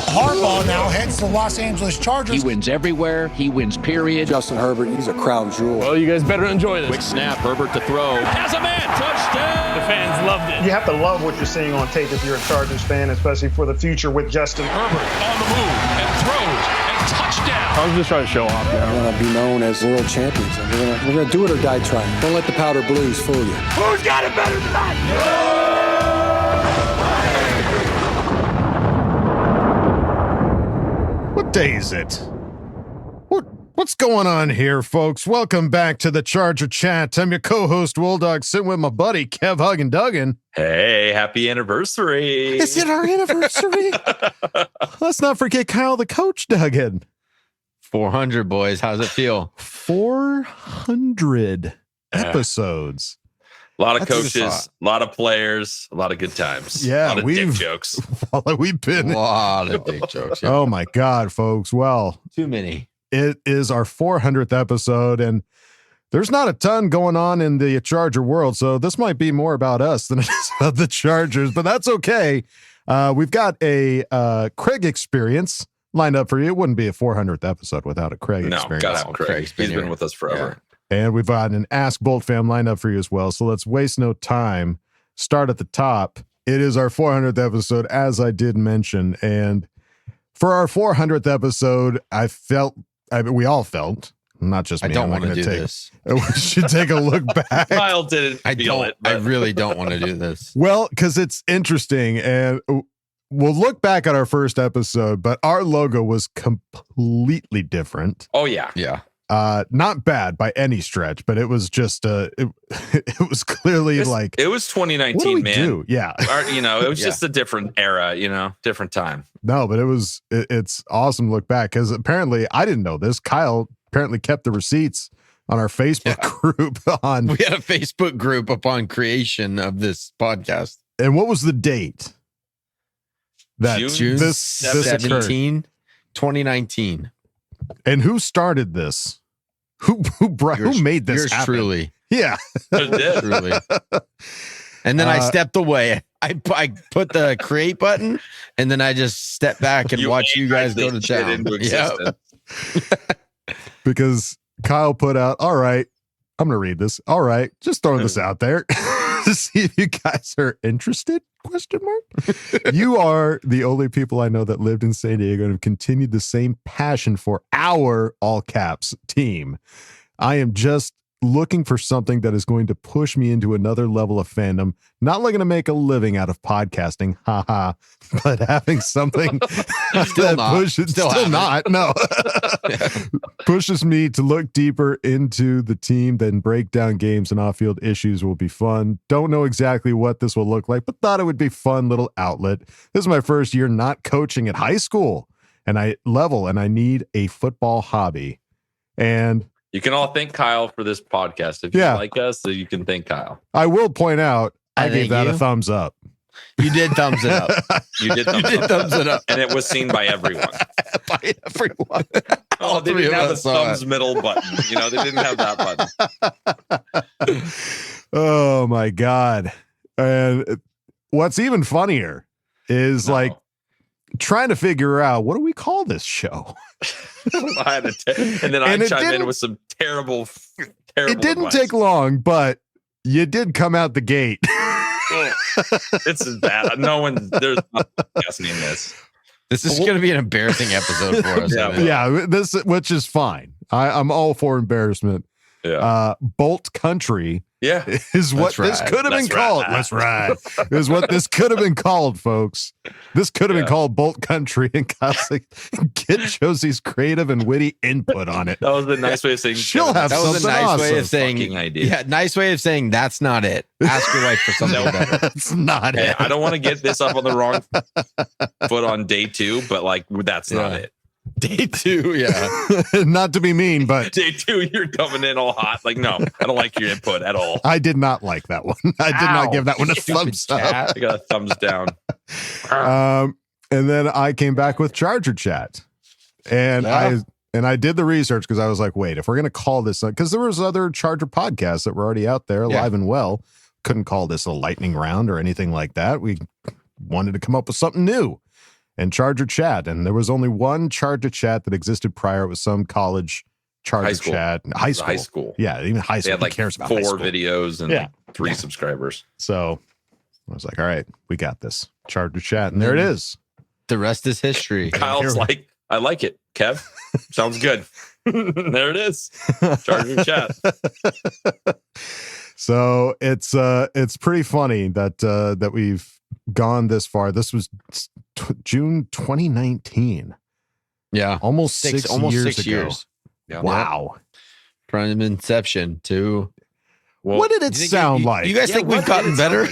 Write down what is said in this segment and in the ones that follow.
Harbaugh now heads to the Los Angeles Chargers. He wins everywhere. He wins, period. Justin Herbert, he's a crown jewel. Well, you guys better enjoy this. Quick snap, Herbert to throw. Has a man, touchdown! The fans loved it. You have to love what you're seeing on tape if you're a Chargers fan, especially for the future with Justin. Herbert on the move and throws and touchdown. I was just trying to show off. We're going to be known as world champions. And we're going to do it or die trying. Don't let the powder blues fool you. Who's got it better than that? What day is it? What's going on here, folks? Welcome back to the Charger Chat. I'm your co-host, Wolldog, sitting with my buddy, Kev Huggin Duggan. Hey, happy anniversary. Is it our anniversary? Let's not forget Kyle the Coach Duggan. 400, boys. How's it feel? 400 episodes. A lot of coaches, a lot of players, a lot of good times. Yeah, a lot of dick jokes. We've been a lot of dick jokes. Yeah. Oh my God, folks. Well, too many. It is our 400th episode, and there's not a ton going on in the Charger world, so this might be more about us than it is about the Chargers, but that's okay. We've got a Craig experience lined up for you. It wouldn't be a 400th episode without a Craig experience. No, gotta have Craig. He's been with us forever. Yeah. And we've got an Ask Boltfam lined up for you as well. So let's waste no time. Start at the top. It is our 400th episode, as I did mention. And for our 400th episode, we all felt, not just me. I don't want to do this. We should take a look back. Kyle didn't feel it. I really don't want to do this. Well, because it's interesting. And we'll look back at our first episode, but our logo was completely different. Oh, yeah. Yeah. Not bad by any stretch, but it was just it was clearly like it was 2019, what do we man. do? Yeah, it was just a different era, different time. No, but it's awesome to look back because apparently I didn't know this. Kyle apparently kept the receipts on our Facebook group. We had a Facebook group upon creation of this podcast. And what was the date? That June 17, 2019. And who started this? Who made this happen? Truly. Yeah. Truly. And then I stepped away. I put the create button, and then I just stepped back and watched you guys go to town. Yeah. Because Kyle put out, all right, I'm going to read this. All right, just throwing this out there to see if you guys are interested, ? You are the only people I know that lived in San Diego and have continued the same passion for our, all caps, team. I am just looking for something that is going to push me into another level of fandom. Not looking to make a living out of podcasting, haha, but having something pushes me to look deeper into the team, then break down games and off-field issues will be fun. Don't know exactly what this will look like, but thought it would be fun little outlet. This is my first year not coaching at high school, and I need a football hobby. And you can all thank Kyle for this podcast. If you like us, so you can thank Kyle. I will point out, I gave that a thumbs up. You did thumbs it up. You did thumbs it up. And it was seen by everyone. By everyone. Oh, they didn't have the thumbs middle button. They didn't have that button. Oh, my God. And what's even funnier is trying to figure out, what do we call this show? And then I chimed in with some terrible It didn't advice. take long, but you did come out the gate. It's bad. There's not guessing this. This is going to be an embarrassing episode for us. Yeah, which is fine. I'm all for embarrassment. Yeah. Bolt Country is what this could have been called. Let's ride. Is what this could have been called, folks. This could have been called Bolt Country, and Kyle's like, get Josie's creative and witty input on it. That was a nice way of saying she'll have that was a nice way of saying idea. Yeah, nice way of saying that's not it. Ask your wife for something better. That's not it. I don't want to get this up on the wrong foot on day 2, but that's not it. Day 2, yeah. Not to be mean, but day 2, you're coming in all hot. No, I don't like your input at all. I did not like that one. I did not give that one a thumbs up. I got a thumbs down. And then I came back with Charger Chat, and I did the research because I was like, wait, if we're gonna call this, because there was other Charger podcasts that were already out there, alive and well, couldn't call this a lightning round or anything like that. We wanted to come up with something new. and Charger Chat. And there was only one Charger Chat that existed prior. It was some college Charger Chat. High school. Yeah, even high school. They had like cares about 4 high school? videos and like 3 subscribers. So I was like, all right, we got this. Charger Chat. And there it is. The rest is history. Kyle's like, I like it, Kev. Sounds good. There it is. Charger Chat. So it's pretty funny that we've gone this far. This was June 2019. Yeah. Almost 6 years ago. Yeah. Wow. From inception to... Well, what did it sound like? You guys think we've gotten better?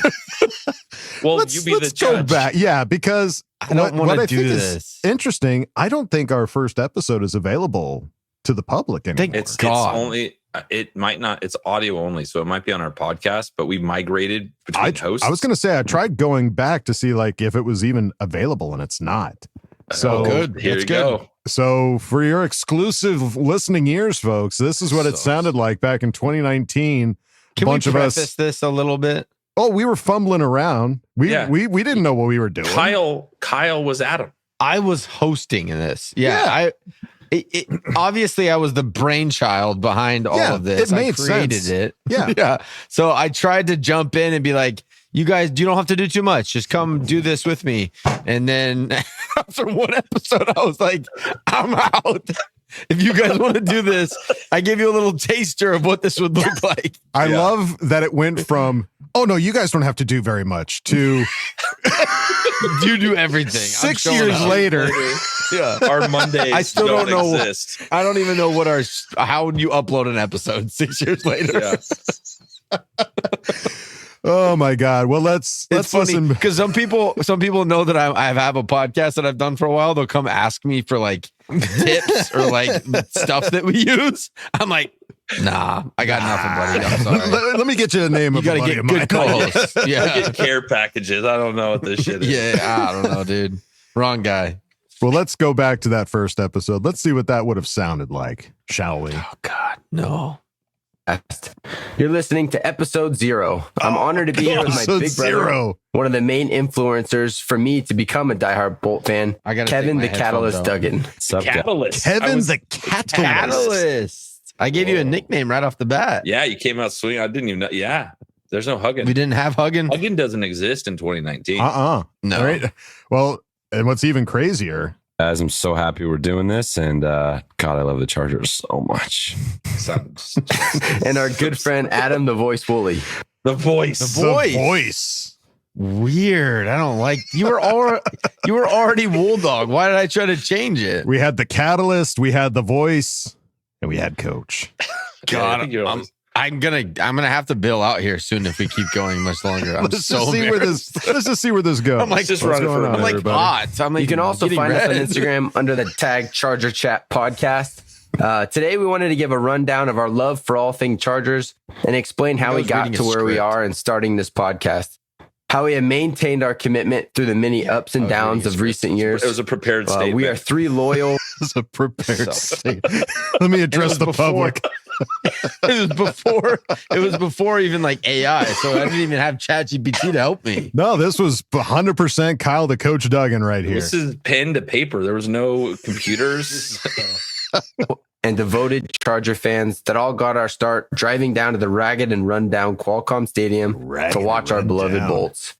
Well, let's you be the judge. go back. Yeah, because I don't want to do this. Interesting. I don't think our first episode is available to the public anymore. It's only, it might not, it's audio only, so it might be on our podcast, but we migrated between hosts. I was going to say, I tried going back to see like if it was even available, and it's not. So good. Here you go. So for your exclusive listening ears, folks, this is what it sounded like back in 2019. Can we preface this a little bit? Oh, we were fumbling around. We didn't know what we were doing. Kyle was Adam. I was hosting in this. Yeah. Obviously I was the brainchild behind all of this. It made I created sense. it. Yeah. Yeah. So I tried to jump in and be like, you guys, you don't have to do too much. Just come do this with me. And then after one episode, I was like, I'm out. If you guys want to do this, I gave you a little taster of what this would look like. I love that it went from, oh no, you guys don't have to do very much, to you do everything. 6 years later. Yeah. Our Mondays I still don't know. exist. I don't even know how would you upload an episode 6 years later. Yeah. Oh my God. Well, let's listen. Because some people know that I have a podcast that I've done for a while. They'll come ask me for like tips or like stuff that we use. I'm like, nah, I got nothing, buddy. I'm sorry. Let me get you the name of a buddy get of mine. good calls. Yeah. I get care packages. I don't know what this shit is. Yeah, I don't know, dude. Wrong guy. Well, let's go back to that first episode. Let's see what that would have sounded like, shall we? Oh God, no. You're listening to episode 0. I'm honored to be here with my big brother, one of the main influencers for me to become a diehard Bolt fan, Kevin the Catalyst Duggan. Catalyst. Kevin the Catalyst. I gave you a nickname right off the bat. Yeah, you came out swinging. I didn't even know. Yeah, there's no hugging. We didn't have hugging. Hugging doesn't exist in 2019. No. Right? Well, and what's even crazier, guys, I'm so happy we're doing this, and God, I love the Chargers so much. And our good friend Adam the Voice Woolley. The voice. Weird. I don't like you were already Wolldog. Why did I try to change it? we had the Catalyst, we had the Voice, and we had Coach. God, I'm gonna have to bail out here soon if we keep going much longer. Let's just see where this goes. I'm like, just run it for I'm like hot. I'm like, you can also find us on Instagram under the tag Charger Chat Podcast. Today we wanted to give a rundown of our love for all things Chargers and explain how we got to where we are and starting this podcast. How we have maintained our commitment through the many ups and downs of recent years. It was a prepared statement. We are 3 loyal. It's a prepared state. Let me address the public. It was before even like AI, so I didn't even have ChatGPT to help me. No, this was 100% Kyle the Coach Duggan right here. This is pen to paper. There was no computers. And devoted Charger fans that all got our start driving down to the ragged and rundown Qualcomm Stadium to watch our beloved Bolts.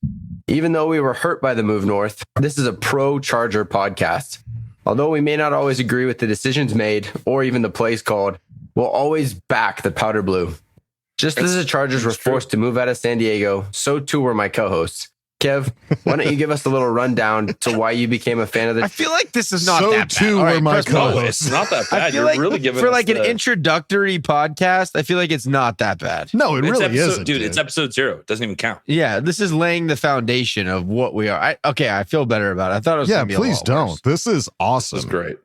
Even though we were hurt by the move north, this is a pro-Charger podcast. Although we may not always agree with the decisions made or even the plays called, we'll always back the powder blue. Just as the Chargers were forced to move out of San Diego, so too were my co-hosts. Kev, why don't you give us a little rundown to why you became a fan of the... I feel like this is not that bad. So too were my co-hosts. It's not that bad. You're like, really giving for us like an introductory podcast, I feel like it's not that bad. No, it really isn't. Dude, it's episode 0. It doesn't even count. Yeah, this is laying the foundation of what we are. I feel better about it. I thought it was gonna be a please lot don't. worse. This is awesome. This is great.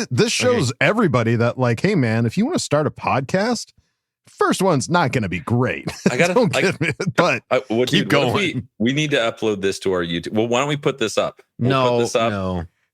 This shows everybody that, like, hey man, if you want to start a podcast, first one's not going to be great. Don't get me, but keep going. We need to upload this to our YouTube. Well, why don't we put this up? No.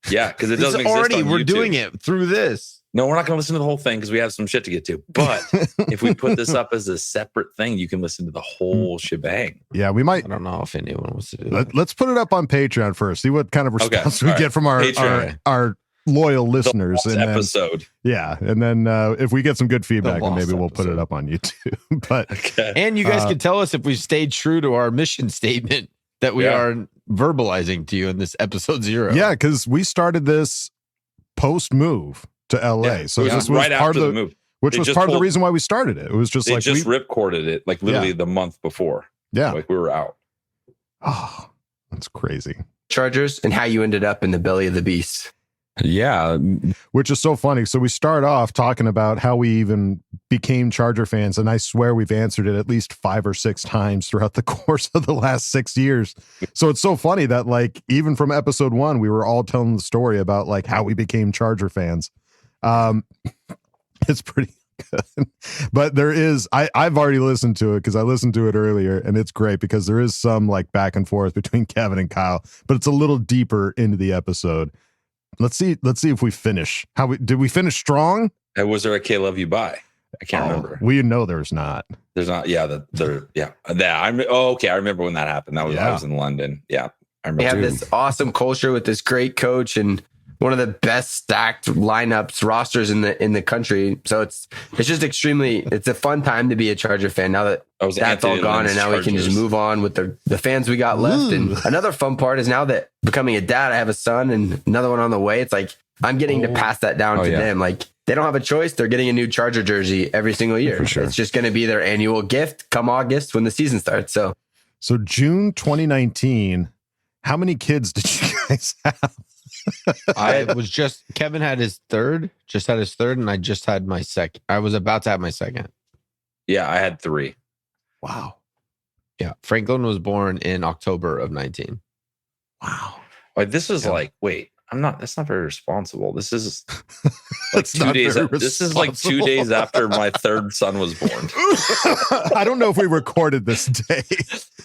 Yeah, because it doesn't exist already. on We're YouTube. doing it through this. No, we're not going to listen to the whole thing because we have some shit to get to. But if we put this up as a separate thing, you can listen to the whole shebang. Yeah, we might. I don't know if anyone wants to do that. Let's put it up on Patreon first. See what kind of response we get from our loyal listeners. The episode. And then if we get some good feedback, then maybe we'll put it up on YouTube. But and you guys can tell us if we stayed true to our mission statement that we are verbalizing to you in this episode 0. Yeah, because we started this post move to LA. Yeah, so this was right part after of the move. Which was part of the reason why we started it. It was just they like just ripcorded it like literally the month before. Yeah. Like we were out. Oh, that's crazy. Chargers and how you ended up in the belly of the beast. Yeah. Which is so funny. So we start off talking about how we even became Charger fans. And I swear we've answered it at least 5 or 6 times throughout the course of the last 6 years. So it's so funny that like, even from episode 1, we were all telling the story about like how we became Charger fans. It's pretty good, but there is, I've already listened to it because I listened to it earlier and it's great because there is some like back and forth between Kevin and Kyle, but it's a little deeper into the episode. Let's see if we finish. Did we finish strong? And was there a K Love You Bye? I can't remember. We know there's not. There's not. Yeah. Okay. I remember when that happened. I was in London. Yeah. I remember. We have this awesome culture with this great coach and one of the best stacked lineups rosters in the country. So it's just it's a fun time to be a Charger fan now that that's all gone. And now we can just move on with the fans we got left. And another fun part is now that becoming a dad, I have a son and another one on the way. It's like, I'm getting to pass that down to them. Like they don't have a choice. They're getting a new Charger jersey every single year. For sure. It's just going to be their annual gift come August when the season starts. So June 2019, how many kids did you guys have? Kevin had his third, and I just had my second. I was about to have my second. Yeah, I had 3. Wow. Yeah. Franklin was born in October of 19. Wow. Like this is that's not very responsible. This is like 2 days. This is like 2 days after my third son was born. I don't know if we recorded this day.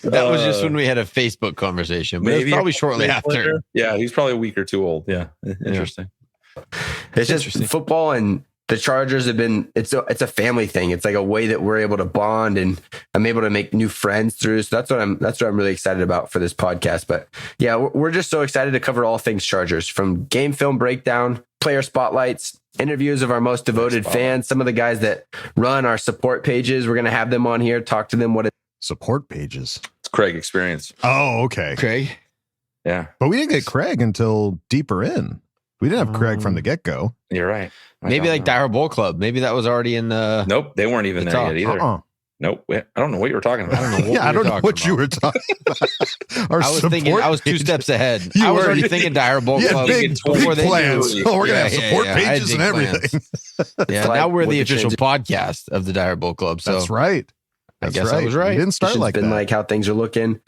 That was just when we had a Facebook conversation. But maybe probably shortly after. Yeah, he's probably a week or 2 old. Yeah, interesting. It's just football and the Chargers have been. It's a family thing. It's like a way that we're able to bond, and I'm able to make new friends through. So that's what I'm really excited about for this podcast. But yeah, we're just so excited to cover all things Chargers, from game film breakdown, player spotlights, interviews of our most devoted fans, some of the guys that run our support pages. We're gonna have them on here, talk to them support pages. It's Craig Experience. Oh, okay, Craig. Yeah, but we didn't get Craig until deeper in. We didn't have Craig from the get-go. You're right. Maybe like Dire Bowl Club. Maybe that was already in the... Nope, they weren't even there yet either. Nope. I don't know what you were talking about. I don't know what you were talking about. I was 2 steps ahead. I was already thinking Dire Bowl Club big before they plans. knew. We're going to have support pages and everything. Now we're the official podcast of the Dire Bowl Club. So that's right. I guess I was right. We didn't start like that. Been like how things are looking.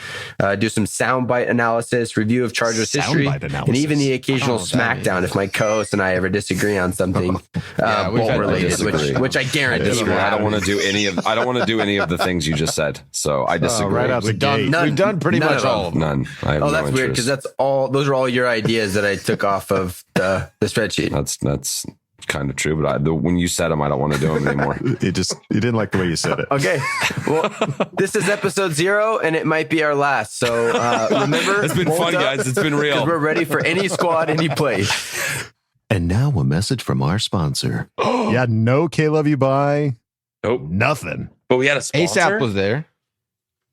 Do some soundbite analysis, review of Chargers history, and even the occasional SmackDown if my co-host and I ever disagree on something Bolt related, which I guarantee. I don't want to do any of the things you just said. So I disagree. Right out the gate. We've done pretty much all of them. None. I have that's weird because those are all your ideas that I took off of the spreadsheet. That's kind of true, but when you said them, I don't want to do them anymore. You didn't like the way you said it. Okay, well, this is episode 0, and it might be our last. So remember, it's been fun, guys. It's been real. We're ready for any squad, any place. And now a message from our sponsor. Yeah, no K Love You Bye. Nope, nothing. But we had a sponsor. ASAP was there.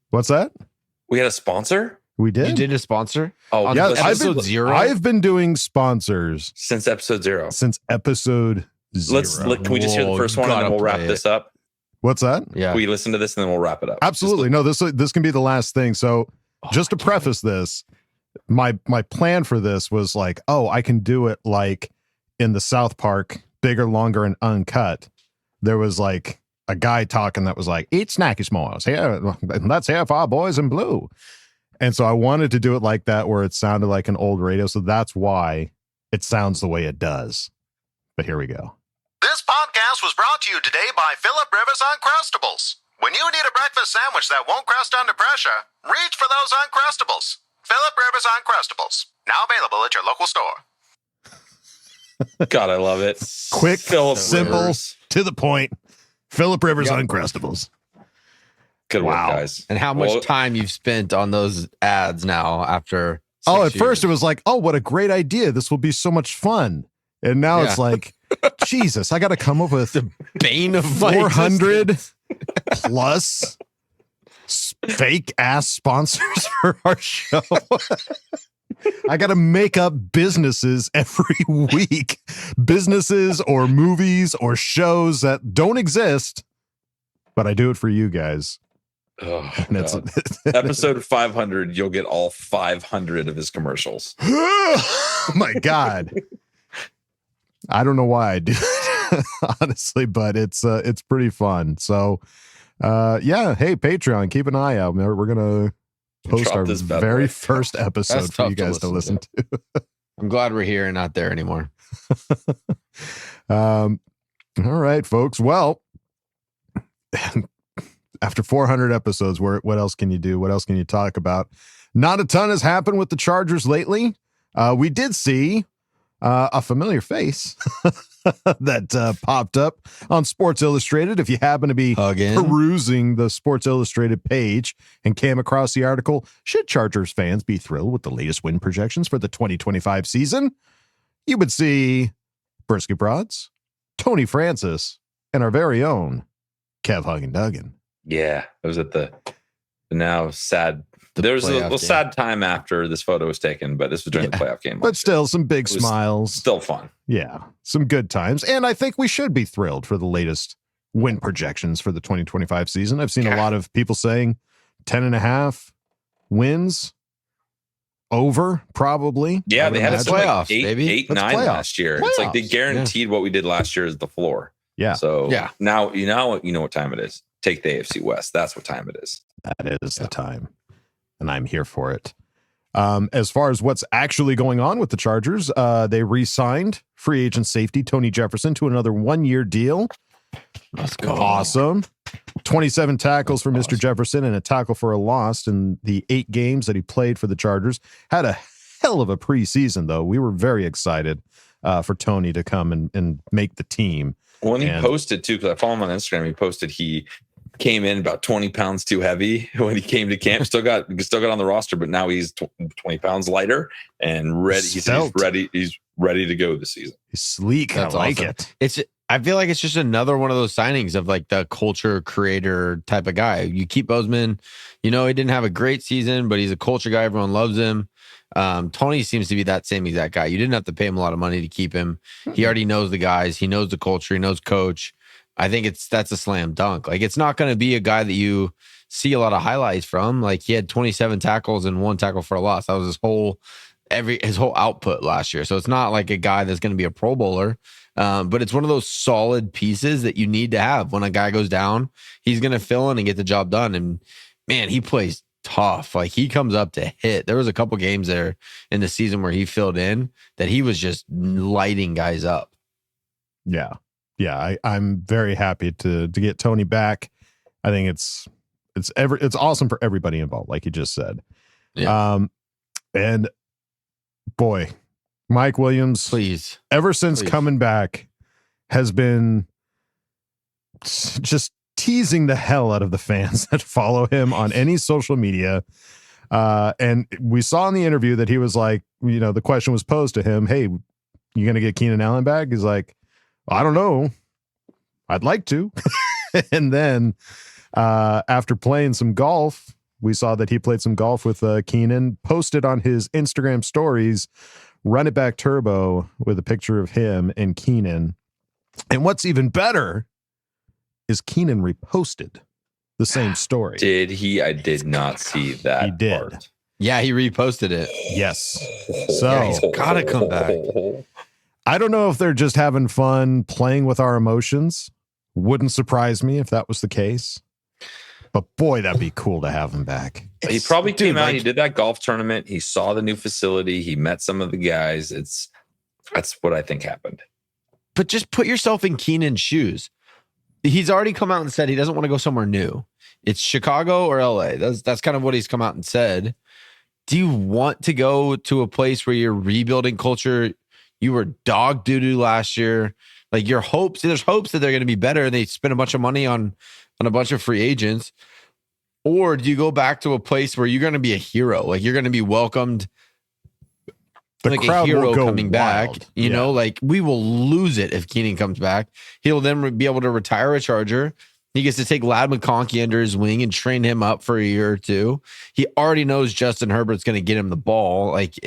What's that? We had a sponsor. We did. You did a sponsor? Oh, yeah. Episode 0. I've been doing sponsors since episode 0. Can we just hear the first one and then we'll wrap this up? What's that? Yeah. We listen to this and then we'll wrap it up. Absolutely. No, this can be the last thing. So just to preface this, my plan for this was like, I can do it like in the South Park, bigger, longer, and uncut. There was like a guy talking that was like, eat snacky s'mores. Yeah, that's here for our boys in blue. And so I wanted to do it like that, where it sounded like an old radio. So that's why it sounds the way it does. But here we go. This podcast was brought to you today by Philip Rivers Uncrustables. When you need a breakfast sandwich that won't crust under pressure, reach for those Uncrustables. Philip Rivers Uncrustables. Now available at your local store. God, I love it. Quick, Phillip simple, Rivers. to the point. Phillip Rivers Uncrustables. Good work, guys. And how much time you've spent on those ads now after 6 at first it was like, oh, what a great idea. This will be so much fun. And now it's like, Jesus, I got to come up with the bane of my 400 plus fake ass sponsors for our show. I got to make up businesses every week, businesses or movies or shows that don't exist, but I do it for you guys. Oh, episode 500, you'll get all 500 of his commercials. Oh my God. I don't know why I do it, honestly, but it's pretty fun. So hey, Patreon, keep an eye out. We're gonna post our very first episode for you guys to listen to. I'm glad we're here and not there anymore. All right, folks. Well, after 400 episodes, what else can you do? What else can you talk about? Not a ton has happened with the Chargers lately. We did see a familiar face that popped up on Sports Illustrated. If you happen to be perusing the Sports Illustrated page and came across the article, should Chargers fans be thrilled with the latest win projections for the 2025 season? You would see Brisky Broads, Tony Francis, and our very own Kev Duggan. Yeah, it was at the now sad. There was a sad time after this photo was taken, but this was during the playoff game. But still, some big smiles. Still fun. Yeah, some good times. And I think we should be thrilled for the latest win projections for the 2025 season. I've seen a lot of people saying 10.5 wins over, probably. Yeah, they had a playoffs, like eight, 9 last year. It's like they guaranteed what we did last year is the floor. Yeah. So now you know what time it is. Take the AFC West. That's what time it is. That is the time. And I'm here for it. As far as what's actually going on with the Chargers, they re-signed free agent safety Tony Jefferson to another 1-year deal. Let's go. Awesome. 27 tackles for Mr. Jefferson and a tackle for a loss in the 8 games that he played for the Chargers. Had a hell of a preseason, though. We were very excited for Tony to come and make the team. When he posted, too, because I follow him on Instagram, he posted he came in about 20 pounds too heavy when he came to camp. Still got on the roster, but now he's 20 pounds lighter and ready. He's ready. He's ready to go this season. He's sleek. That's I like awesome. it. I feel like it's just another one of those signings of like the culture creator type of guy. You keep Bozeman, he didn't have a great season, but he's a culture guy. Everyone loves him. Tony seems to be that same exact guy. You didn't have to pay him a lot of money to keep him. He already knows the guys. He knows the culture. He knows coach. I think that's a slam dunk. Like, it's not going to be a guy that you see a lot of highlights from. Like, he had 27 tackles and 1 tackle for a loss. That was his whole output last year. So it's not like a guy that's going to be a Pro Bowler. But it's one of those solid pieces that you need to have. When a guy goes down, he's going to fill in and get the job done. And man, he plays tough. Like, he comes up to hit. There was a couple games there in the season where he filled in that he was just lighting guys up. Yeah. Yeah, I'm very happy to get Tony back. I think it's awesome for everybody involved, like you just said. Yeah. And boy, Mike Williams, please, ever since coming back, has been just teasing the hell out of the fans that follow him on any social media. And we saw in the interview that he was like, the question was posed to him, "Hey, you gonna get Keenan Allen back?" He's like, I don't know. I'd like to. And then after playing some golf, we saw that he played some golf with Keenan, posted on his Instagram stories, Run It Back Turbo, with a picture of him and Keenan. And what's even better is Keenan reposted the same story. Did he? I did not see that. He did. Part. Yeah, he reposted it. Yes. So he's got to come back. I don't know if they're just having fun playing with our emotions. Wouldn't surprise me if that was the case. But boy, that'd be cool to have him back. He probably came out. He did that golf tournament. He saw the new facility. He met some of the guys. That's what I think happened. But just put yourself in Keenan's shoes. He's already come out and said he doesn't want to go somewhere new. It's Chicago or LA. That's kind of what he's come out and said. Do you want to go to a place where you're rebuilding culture? You were dog doo-doo last year. Like there's hopes that they're going to be better. They spend a bunch of money on a bunch of free agents. Or do you go back to a place where you're going to be a hero? Like you're going to be welcomed like a hero coming back. You know, like we will lose it if Keenan comes back. He'll then be able to retire a Charger. He gets to take Ladd McConkey under his wing and train him up for a year or two. He already knows Justin Herbert's going to get him the ball. Like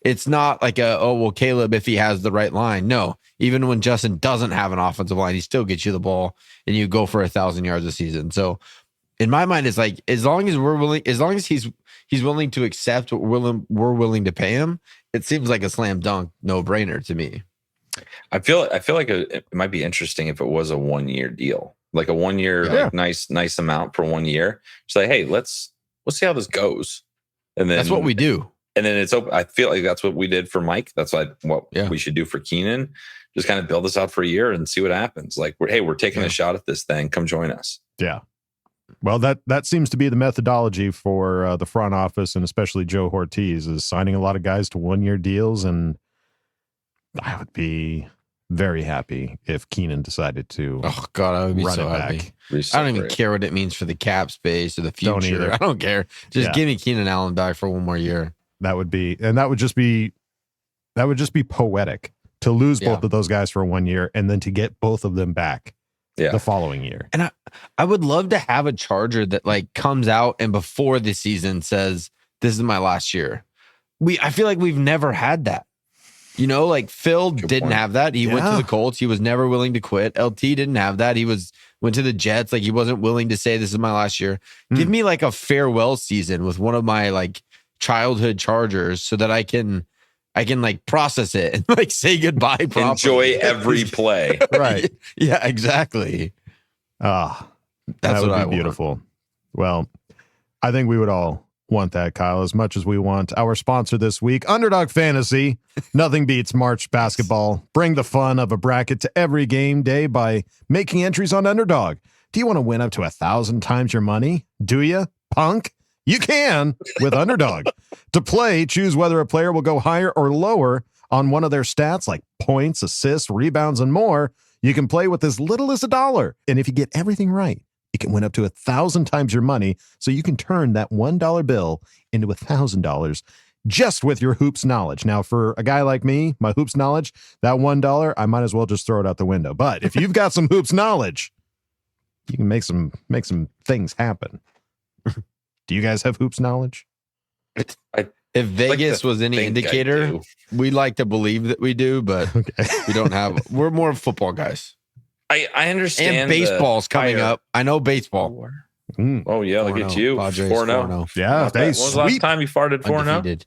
it's not like Caleb, if he has the right line. No, even when Justin doesn't have an offensive line, he still gets you the ball and you go for 1,000 yards a season. So in my mind, it's like, as long as he's willing to accept what we're willing to pay him, it seems like a slam dunk, no brainer to me. I feel like it might be interesting if it was a 1-year deal. Like a 1 year, like nice amount for 1 year. It's like, hey, let's see how this goes. And then that's what we do. And then it's open. I feel like that's what we did for Mike. That's what we should do for Keenan. Just kind of build this out for a year and see what happens. Like, we're taking a shot at this thing. Come join us. Yeah. Well, that seems to be the methodology for the front office, and especially Joe Ortiz, is signing a lot of guys to 1-year deals. And I would be very happy if Keenan decided to. Oh God, I would be so happy. I don't even care what it means for the cap space or the future. I don't care. Just give me Keenan Allen back for 1 more year. That would just be poetic to lose both of those guys for 1 year and then to get both of them back the following year. And I would love to have a Charger that like comes out and before the season says, "This is my last year." I feel like we've never had that. You know, like Phil didn't have that. He went to the Colts. He was never willing to quit. LT didn't have that. He went to the Jets. Like he wasn't willing to say, "This is my last year." Give me like a farewell season with one of my like childhood Chargers so that I can like process it and like say goodbye properly. Enjoy every play. Right. Yeah, exactly. That's what would be beautiful. Well, I think we would all want that, Kyle, as much as we want our sponsor this week, Underdog Fantasy. Nothing beats March basketball. Bring the fun of a bracket to every game day by making entries on Underdog. Do you want to win up to 1,000 times your money? Do you, punk? You can with Underdog. To play, choose whether a player will go higher or lower on one of their stats like points, assists, rebounds, and more. You can play with as little as $1. And if you get everything right, you can win up to 1,000 times your money, so you can turn that $1 bill into $1,000 just with your hoops knowledge. Now, for a guy like me, my hoops knowledge, that $1, I might as well just throw it out the window. But if you've got some hoops knowledge, you can make some things happen. Do you guys have hoops knowledge? If Vegas was any indicator, we like to believe that we do, but we don't have. We're more football guys. I understand. And baseball's coming up. I know baseball. Oh yeah, look at you. 4-0. Yeah, when was the last time you farted 4-0?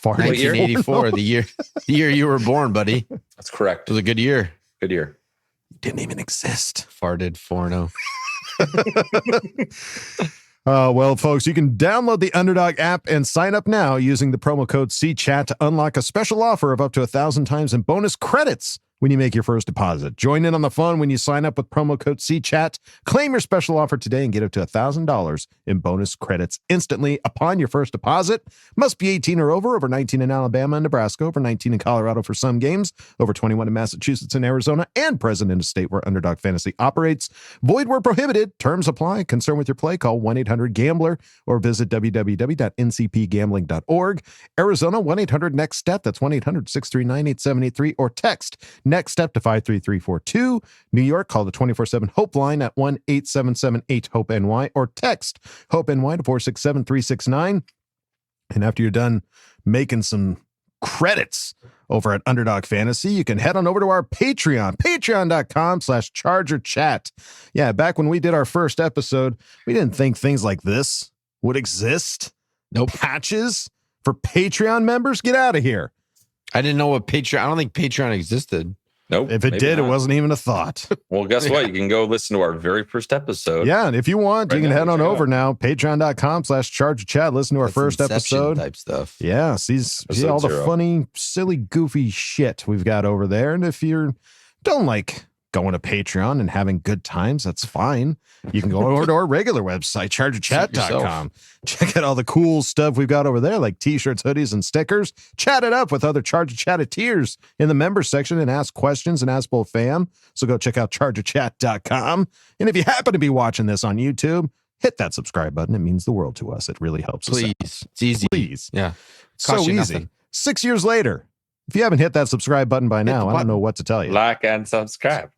1984, the year you were born, buddy. That's correct. It was a good year. Good year. Didn't even exist. Farted 4-0. Well, folks, you can download the Underdog app and sign up now using the promo code CCHAT to unlock a special offer of up to 1,000 times in bonus credits when you make your first deposit. Join in on the fun when you sign up with promo code CCHAT. Claim your special offer today and get up to $1,000 in bonus credits instantly upon your first deposit. Must be 18 or over 19 in Alabama and Nebraska, over 19 in Colorado for some games, over 21 in Massachusetts and Arizona, and present in a state where Underdog Fantasy operates. Void where prohibited. Terms apply. Concerned with your play, call 1-800-GAMBLER or visit www.ncpgambling.org. Arizona, 1-800-NEXT-STEP. That's 1-800-639-8783 or text Next Step to 53342. New York, call the 24/7 Hope line at 1-877-8-HOPE-NY or text HOPE-NY to 467-369. And after you're done making some credits over at Underdog Fantasy, you can head on over to our Patreon, patreon.com/ChargerChat. Yeah, back when we did our first episode, we didn't think things like this would exist. No patches for Patreon members? Get out of here. I didn't know what Patreon. I don't think Patreon existed. Nope. If it did, it wasn't even a thought. Well, guess what? You can go listen to our very first episode. Yeah, and if you want, you can head on over now, patreon.com/ChargerChat. Listen to our first episode. Type stuff. Yeah, see all the funny, silly, goofy shit we've got over there. And if you don't like going to Patreon and having good times, that's fine. You can go over to our regular website, chargerchat.com. Check out all the cool stuff we've got over there, like t-shirts, hoodies, and stickers. Chat it up with other Charger Chatteteers in the members section and ask questions and Ask Boltfam. So go check out chargerchat.com. And if you happen to be watching this on YouTube, hit that subscribe button. It means the world to us. It really helps us out. It's easy. Please. Yeah. So easy. Nothing. 6 years later. If you haven't hit that subscribe button by now, I don't know what to tell you. Like and subscribe.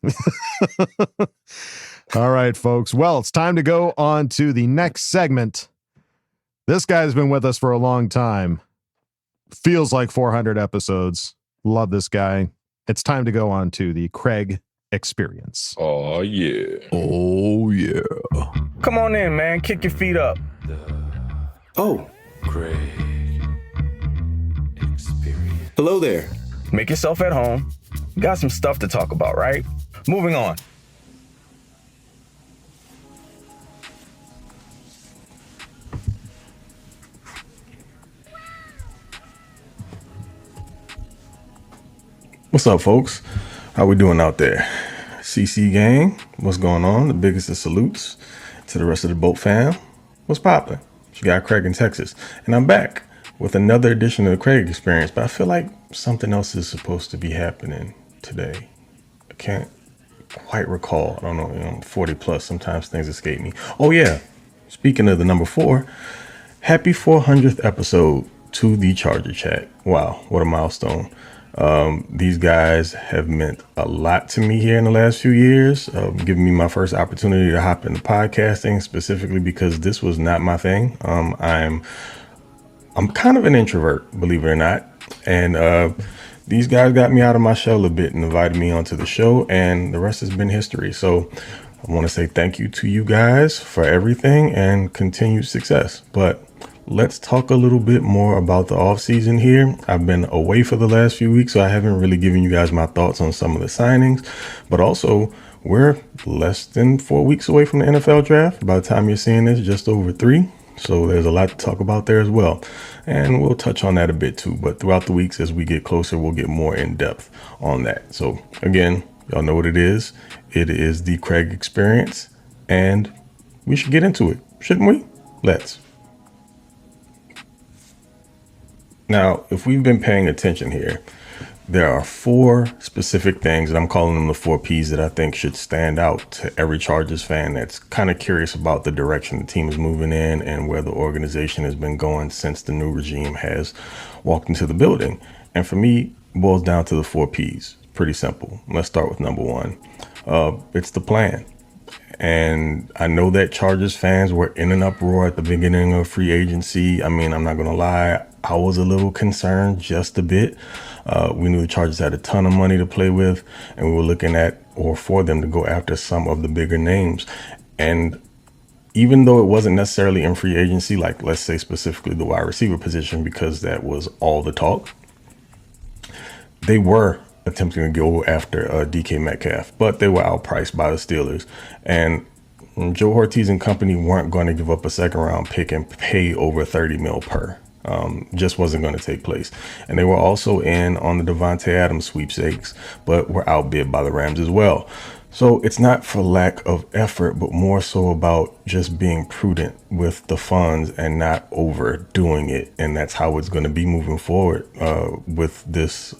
All right, folks. Well, it's time to go on to the next segment. This guy's been with us for a long time. Feels like 400 episodes. Love this guy. It's time to go on to the Craig experience. Oh, yeah. Oh, yeah. Come on in, man. Kick your feet up. Oh, Craig experience. hello there. Make yourself at home. Got some stuff to talk about, right? Moving on. What's up, folks? How we doing out there? CC gang, what's going on? The biggest of salutes to the rest of the Bolt fam. What's poppin'? You got Craig in Texas, and I'm back with another edition of the Craig Experience, but I feel like something else is supposed to be happening today. I can't quite recall. I don't know, 40 plus, sometimes things escape me. Oh yeah, speaking of the number 4, happy 400th episode to the Charger Chat. Wow, what a milestone. These guys have meant a lot to me here in the last few years, giving me my first opportunity to hop into podcasting, specifically because this was not my thing. I'm kind of an introvert, believe it or not. And these guys got me out of my shell a bit and invited me onto the show, and the rest has been history. So I want to say thank you to you guys for everything and continued success. But let's talk a little bit more about the off season here. I've been away for the last few weeks, so I haven't really given you guys my thoughts on some of the signings, but also we're less than 4 weeks away from the NFL draft. By the time you're seeing this, just over 3. So there's a lot to talk about there as well. And we'll touch on that a bit too, but throughout the weeks as we get closer, we'll get more in depth on that. So again, y'all know what it is. It is the Craig Experience, and we should get into it, shouldn't we? Let's. Now, if we've been paying attention here, there are 4 specific things, and I'm calling them the 4 Ps, that I think should stand out to every Chargers fan that's kind of curious about the direction the team is moving in and where the organization has been going since the new regime has walked into the building. And for me, it boils down to the 4 Ps. Pretty simple. Let's start with number 1. It's the plan. And I know that Chargers fans were in an uproar at the beginning of free agency. I mean, I'm not going to lie. I was a little concerned, just a bit. We knew the Chargers had a ton of money to play with, and we were looking at, or for them to go after some of the bigger names. And even though it wasn't necessarily in free agency, like let's say specifically the wide receiver position, because that was all the talk, they were attempting to go after DK Metcalf, but they were outpriced by the Steelers. And Joe Ortiz and company weren't going to give up a second round pick and pay over $30 million per. Just wasn't going to take place. And they were also in on the Devontae Adams sweepstakes, but were outbid by the Rams as well. So it's not for lack of effort, but more so about just being prudent with the funds and not overdoing it. And that's how it's going to be moving forward with this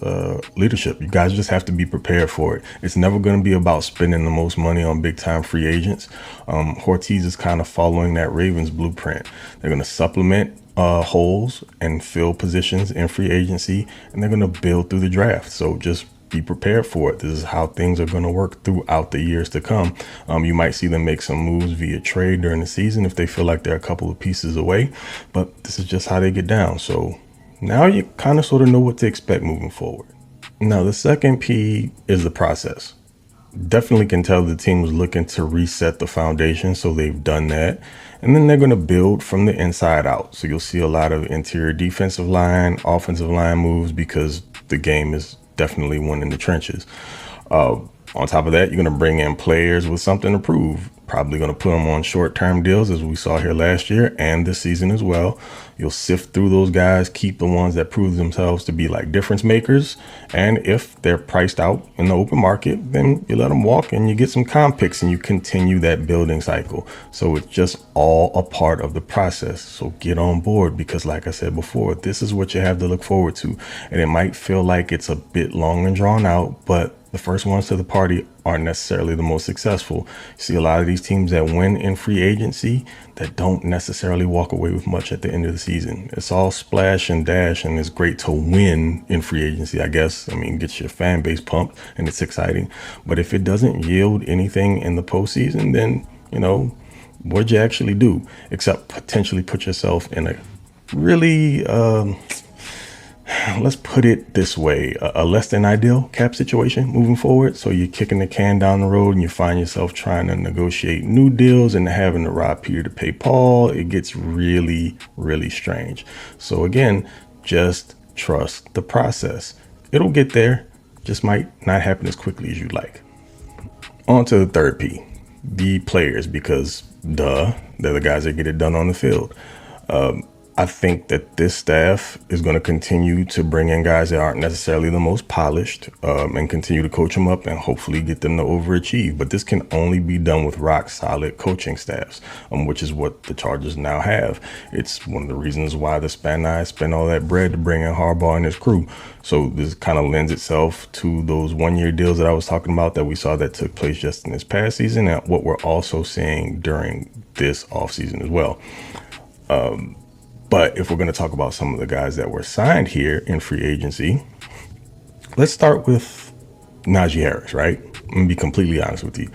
leadership. You guys just have to be prepared for it. It's never going to be about spending the most money on big time free agents. Ortiz is kind of following that Ravens blueprint. They're going to supplement holes and fill positions in free agency, and they're going to build through the draft. So just be prepared for it. This is how things are going to work throughout the years to come. You might see them make some moves via trade during the season if they feel like they're a couple of pieces away, but this is just how they get down. So now you kind of sort of know what to expect moving forward. Now, the second P is the process. Definitely can tell the team was looking to reset the foundation, so they've done that. And then they're going to build from the inside out. So you'll see a lot of interior defensive line, offensive line moves, because the game is definitely won in the trenches. On top of that, you're going to bring in players with something to prove. Probably going to put them on short-term deals, as we saw here last year and this season as well. You'll sift through those guys, keep the ones that prove themselves to be like difference makers. And if they're priced out in the open market, then you let them walk and you get some comp picks and you continue that building cycle. So it's just all a part of the process. So get on board, because like I said before, this is what you have to look forward to. And it might feel like it's a bit long and drawn out, but the first ones to the party aren't necessarily the most successful. You see a lot of these teams that win in free agency that don't necessarily walk away with much at the end of the season. It's all splash and dash, and it's great to win in free agency, I guess. I mean, gets your fan base pumped and it's exciting. But if it doesn't yield anything in the postseason, then, what'd you actually do? Except potentially put yourself in a really... let's put it this way, a less than ideal cap situation moving forward. So you're kicking the can down the road and you find yourself trying to negotiate new deals and having to rob Peter to pay Paul. It gets really, really strange. So again, just trust the process. It'll get there, just might not happen as quickly as you'd like. On to the third P, the players, because they're the guys that get it done on the field. I think that this staff is going to continue to bring in guys that aren't necessarily the most polished, and continue to coach them up and hopefully get them to overachieve. But this can only be done with rock solid coaching staffs, which is what the Chargers now have. It's one of the reasons why the Spaniards spent all that bread to bring in Harbaugh and his crew. So this kind of lends itself to those one-year deals that I was talking about that we saw that took place just in this past season, and what we're also seeing during this offseason as well. But if we're going to talk about some of the guys that were signed here in free agency, let's start with Najee Harris, right? I'm going to be completely honest with you.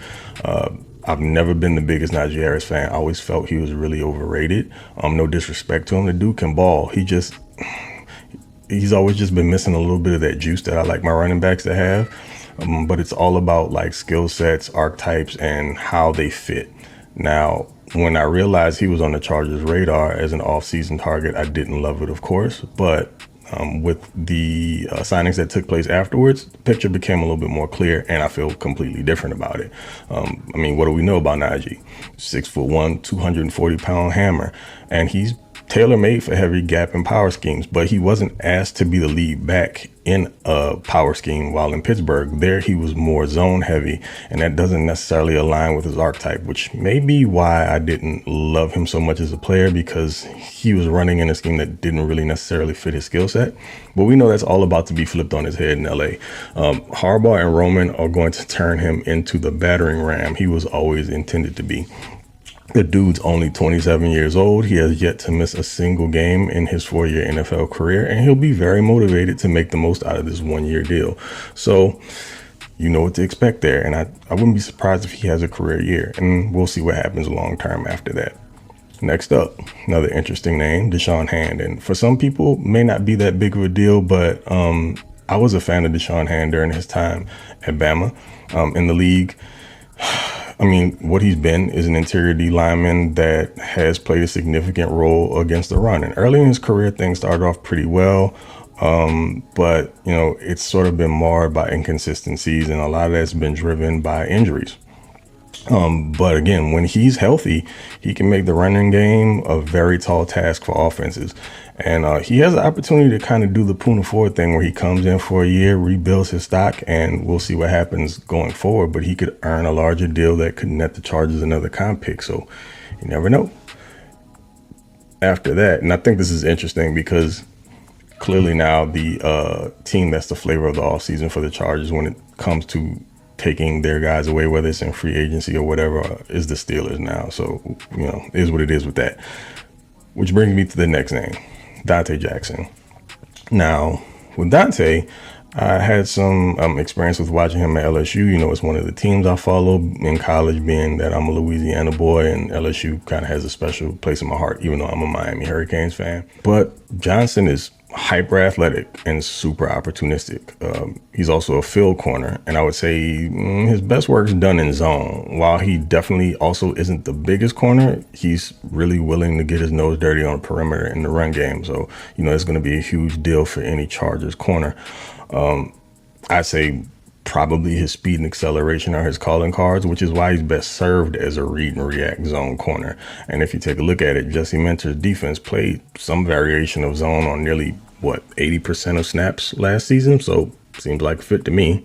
I've never been the biggest Najee Harris fan. I always felt he was really overrated. No disrespect to him. The dude can ball. He's always just been missing a little bit of that juice that I like my running backs to have. But it's all about like skill sets, archetypes, and how they fit. Now, when I realized he was on the Chargers' radar as an off-season target, I didn't love it, of course. But with the signings that took place afterwards, the picture became a little bit more clear, and I feel completely different about it. I mean, what do we know about Najee? 6'1", 240-pound hammer, and he's tailor-made for heavy gap and power schemes, but he wasn't asked to be the lead back in a power scheme while in Pittsburgh. There he was more zone heavy, and that doesn't necessarily align with his archetype, which may be why I didn't love him so much as a player, because he was running in a scheme that didn't really necessarily fit his skill set. But we know that's all about to be flipped on his head in LA. Harbaugh and Roman are going to turn him into the battering ram he was always intended to be. The dude's only 27 years old. He has yet to miss a single game in his 4-year NFL career, and he'll be very motivated to make the most out of this 1-year deal. So you know what to expect there, and I wouldn't be surprised if he has a career year, and we'll see what happens long term after that. Next up, another interesting name, Deshaun Hand. And for some people, may not be that big of a deal, but I was a fan of Deshaun Hand during his time at Bama in the league. I mean, what he's been is an interior D lineman that has played a significant role against the run. And early in his career, things started off pretty well. But, it's sort of been marred by inconsistencies, and a lot of that's been driven by injuries. But again, when he's healthy, he can make the running game a very tall task for offenses. And he has the opportunity to kind of do the Poona Ford thing where he comes in for a year, rebuilds his stock, and we'll see what happens going forward. But he could earn a larger deal that could net the Chargers another comp pick. So you never know. After that, and I think this is interesting because clearly now the team that's the flavor of the offseason for the Chargers when it comes to taking their guys away, whether it's in free agency or whatever, is the Steelers now. So, it is what it is with that. Which brings me to the next name, Dante Jackson. Now, with Dante, I had some experience with watching him at LSU. It's one of the teams I follow in college, being that I'm a Louisiana boy, and LSU kind of has a special place in my heart, even though I'm a Miami Hurricanes fan. But Johnson is hyper athletic and super opportunistic. He's also a field corner, and I would say his best work is done in zone. While he definitely also isn't the biggest corner, he's really willing to get his nose dirty on the perimeter in the run game. So, it's going to be a huge deal for any Chargers corner. I'd say probably his speed and acceleration are his calling cards, which is why he's best served as a read and react zone corner. And if you take a look at it, Jesse Minter's defense played some variation of zone on nearly 80% of snaps last season. So seems like a fit to me.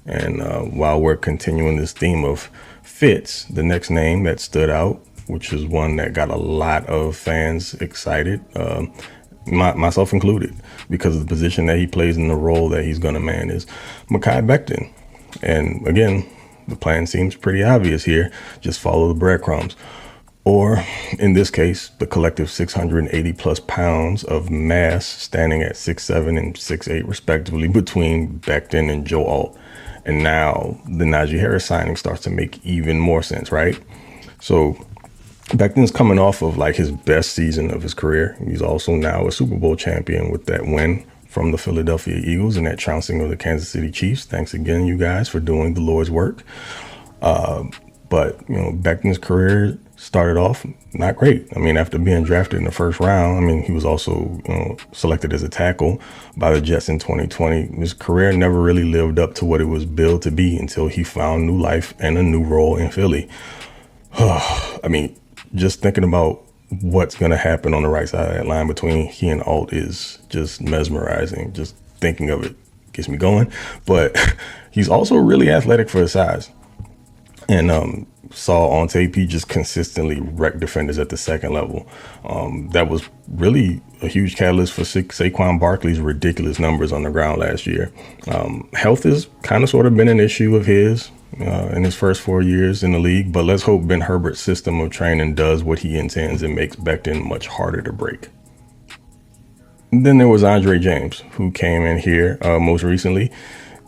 And while we're continuing this theme of fits, the next name that stood out, which is one that got a lot of fans excited, myself included, because of the position that he plays and the role that he's going to man, is Mekhi Becton. And again, the plan seems pretty obvious here. Just follow the breadcrumbs. Or in this case, the collective 680 plus pounds of mass standing at 6'7" and 6'8" respectively between Becton and Joe Alt. And now the Najee Harris signing starts to make even more sense, right? So Becton's coming off of like his best season of his career. He's also now a Super Bowl champion with that win from the Philadelphia Eagles and that trouncing of the Kansas City Chiefs. Thanks again, you guys, for doing the Lord's work. But, you know, Becton's career started off not great. I mean, after being drafted in the first round, I mean, he was also, you know, selected as a tackle by the Jets in 2020. His career never really lived up to what it was billed to be until he found new life and a new role in Philly. I mean, just thinking about what's going to happen on the right side of that line between he and Alt is just mesmerizing. Just thinking of it gets me going. But he's also really athletic for his size. And saw on tape he just consistently wrecked defenders at the second level. That was really a huge catalyst for Saquon Barkley's ridiculous numbers on the ground last year. Health has kind of sort of been an issue of his in his first 4 years in the league, but let's hope Ben Herbert's system of training does what he intends and makes Becton much harder to break. And then there was Andre James, who came in here most recently,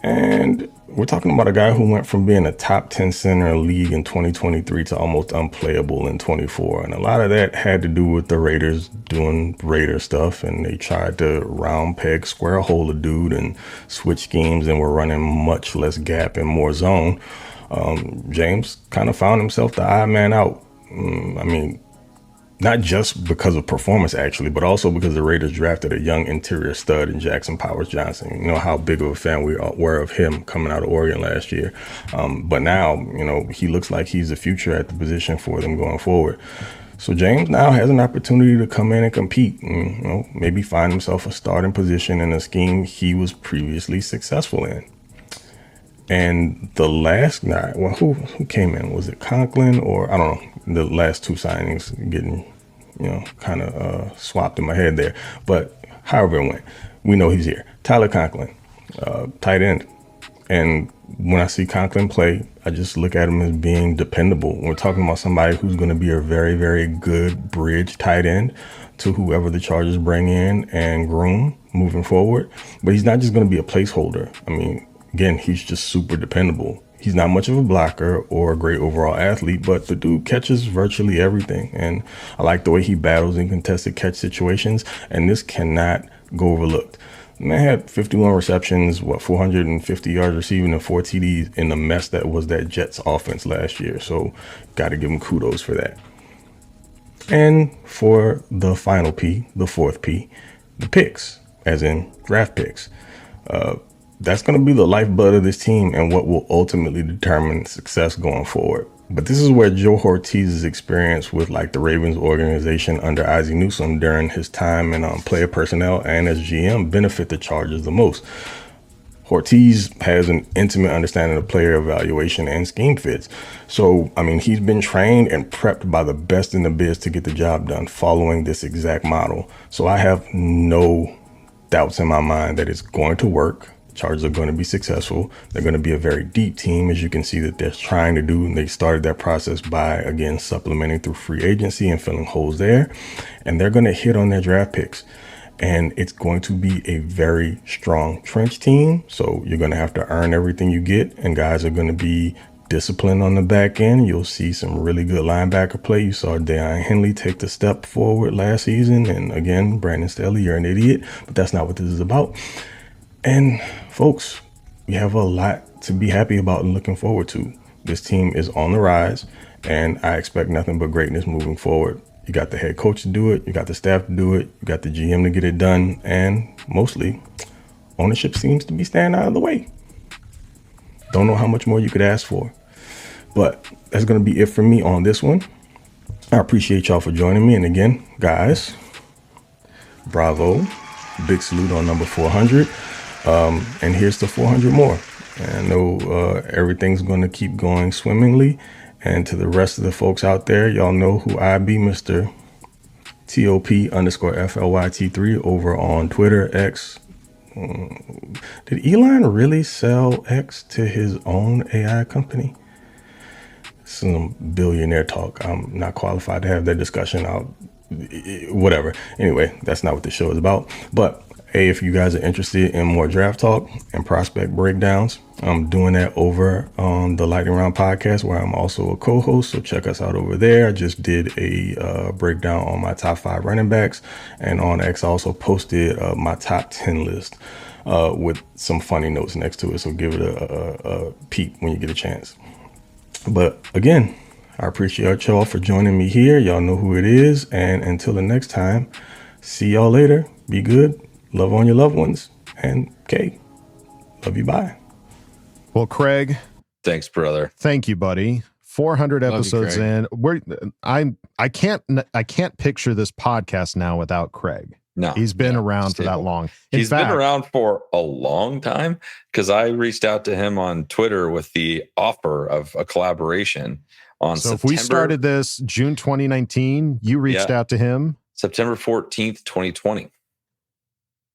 and we're talking about a guy who went from being a top 10 center in the league in 2023 to almost unplayable in 24. And a lot of that had to do with the Raiders doing Raider stuff. And they tried to round peg, square hole a dude and switch schemes and were running much less gap and more zone. James kind of found himself the odd man out. I mean, not just because of performance, actually, but also because the Raiders drafted a young interior stud in Jackson Powers-Johnson. You know how big of a fan we were of him coming out of Oregon last year. But now, you know, he looks like he's the future at the position for them going forward. So James now has an opportunity to come in and compete and, you know, maybe find himself a starting position in a scheme he was previously successful in. And the last guy, well, who came in? Was it Conklin or I don't know? The last two signings getting, you know, kind of swapped in my head there. But however it went, we know he's here. Tyler Conklin, tight end. And when I see Conklin play, I just look at him as being dependable. We're talking about somebody who's going to be a very, very good bridge tight end to whoever the Chargers bring in and groom moving forward. But he's not just going to be a placeholder. I mean, again, he's just super dependable. He's not much of a blocker or a great overall athlete, but the dude catches virtually everything. And I like the way he battles in contested catch situations. And this cannot go overlooked. The man had 51 receptions, 450 yards receiving and 4 TDs in the mess that was that Jets offense last year. So got to give him kudos for that. And for the final P, the fourth P, the picks, as in draft picks. That's going to be the lifeblood of this team and what will ultimately determine success going forward. But this is where Joe Ortiz's experience with like the Ravens organization under Ozzie Newsome during his time in player personnel and as GM benefit the Chargers the most. Ortiz has an intimate understanding of player evaluation and scheme fits. So, I mean, he's been trained and prepped by the best in the biz to get the job done following this exact model. So I have no doubts in my mind that it's going to work. Chargers are going to be successful. They're going to be a very deep team, as you can see that they're trying to do. And they started that process by, again, supplementing through free agency and filling holes there. And they're going to hit on their draft picks. And it's going to be a very strong trench team. So you're going to have to earn everything you get. And guys are going to be disciplined on the back end. You'll see some really good linebacker play. You saw Deion Henley take the step forward last season. And again, Brandon Staley, you're an idiot. But that's not what this is about. And folks, we have a lot to be happy about and looking forward to. This team is on the rise, and I expect nothing but greatness moving forward. You got the head coach to do it. You got the staff to do it. You got the GM to get it done. And mostly, ownership seems to be staying out of the way. Don't know how much more you could ask for. But that's going to be it for me on this one. I appreciate y'all for joining me. And again, guys, bravo. Big salute on number 400. And here's to 400 more. And I know everything's going to keep going swimmingly. And to the rest of the folks out there, y'all know who I be, Mr. TOP_FLYT3 over on Twitter, X. Did Elon really sell X to his own AI company? Some billionaire talk. I'm not qualified to have that discussion. Whatever. Anyway, that's not what the show is about. But hey, if you guys are interested in more draft talk and prospect breakdowns, I'm doing that over on the Lightning Round podcast, where I'm also a co-host. So check us out over there. I just did a breakdown on my top 5 running backs, and on X I also posted my top 10 list with some funny notes next to it. So give it a peek when you get a chance. But again, I appreciate y'all for joining me here. Y'all know who it is. And until the next time, see y'all later. Be good. Love on your loved ones. And Kay, love you. Bye. Well, Craig. Thanks, brother. Thank you, buddy. 400 episodes in. I can't picture this podcast now without Craig. No, he's been around for that long. He's been around for a long time, because I reached out to him on Twitter with the offer of a collaboration on So September. if we started this June 2019, you reached out to him September 14th, 2020.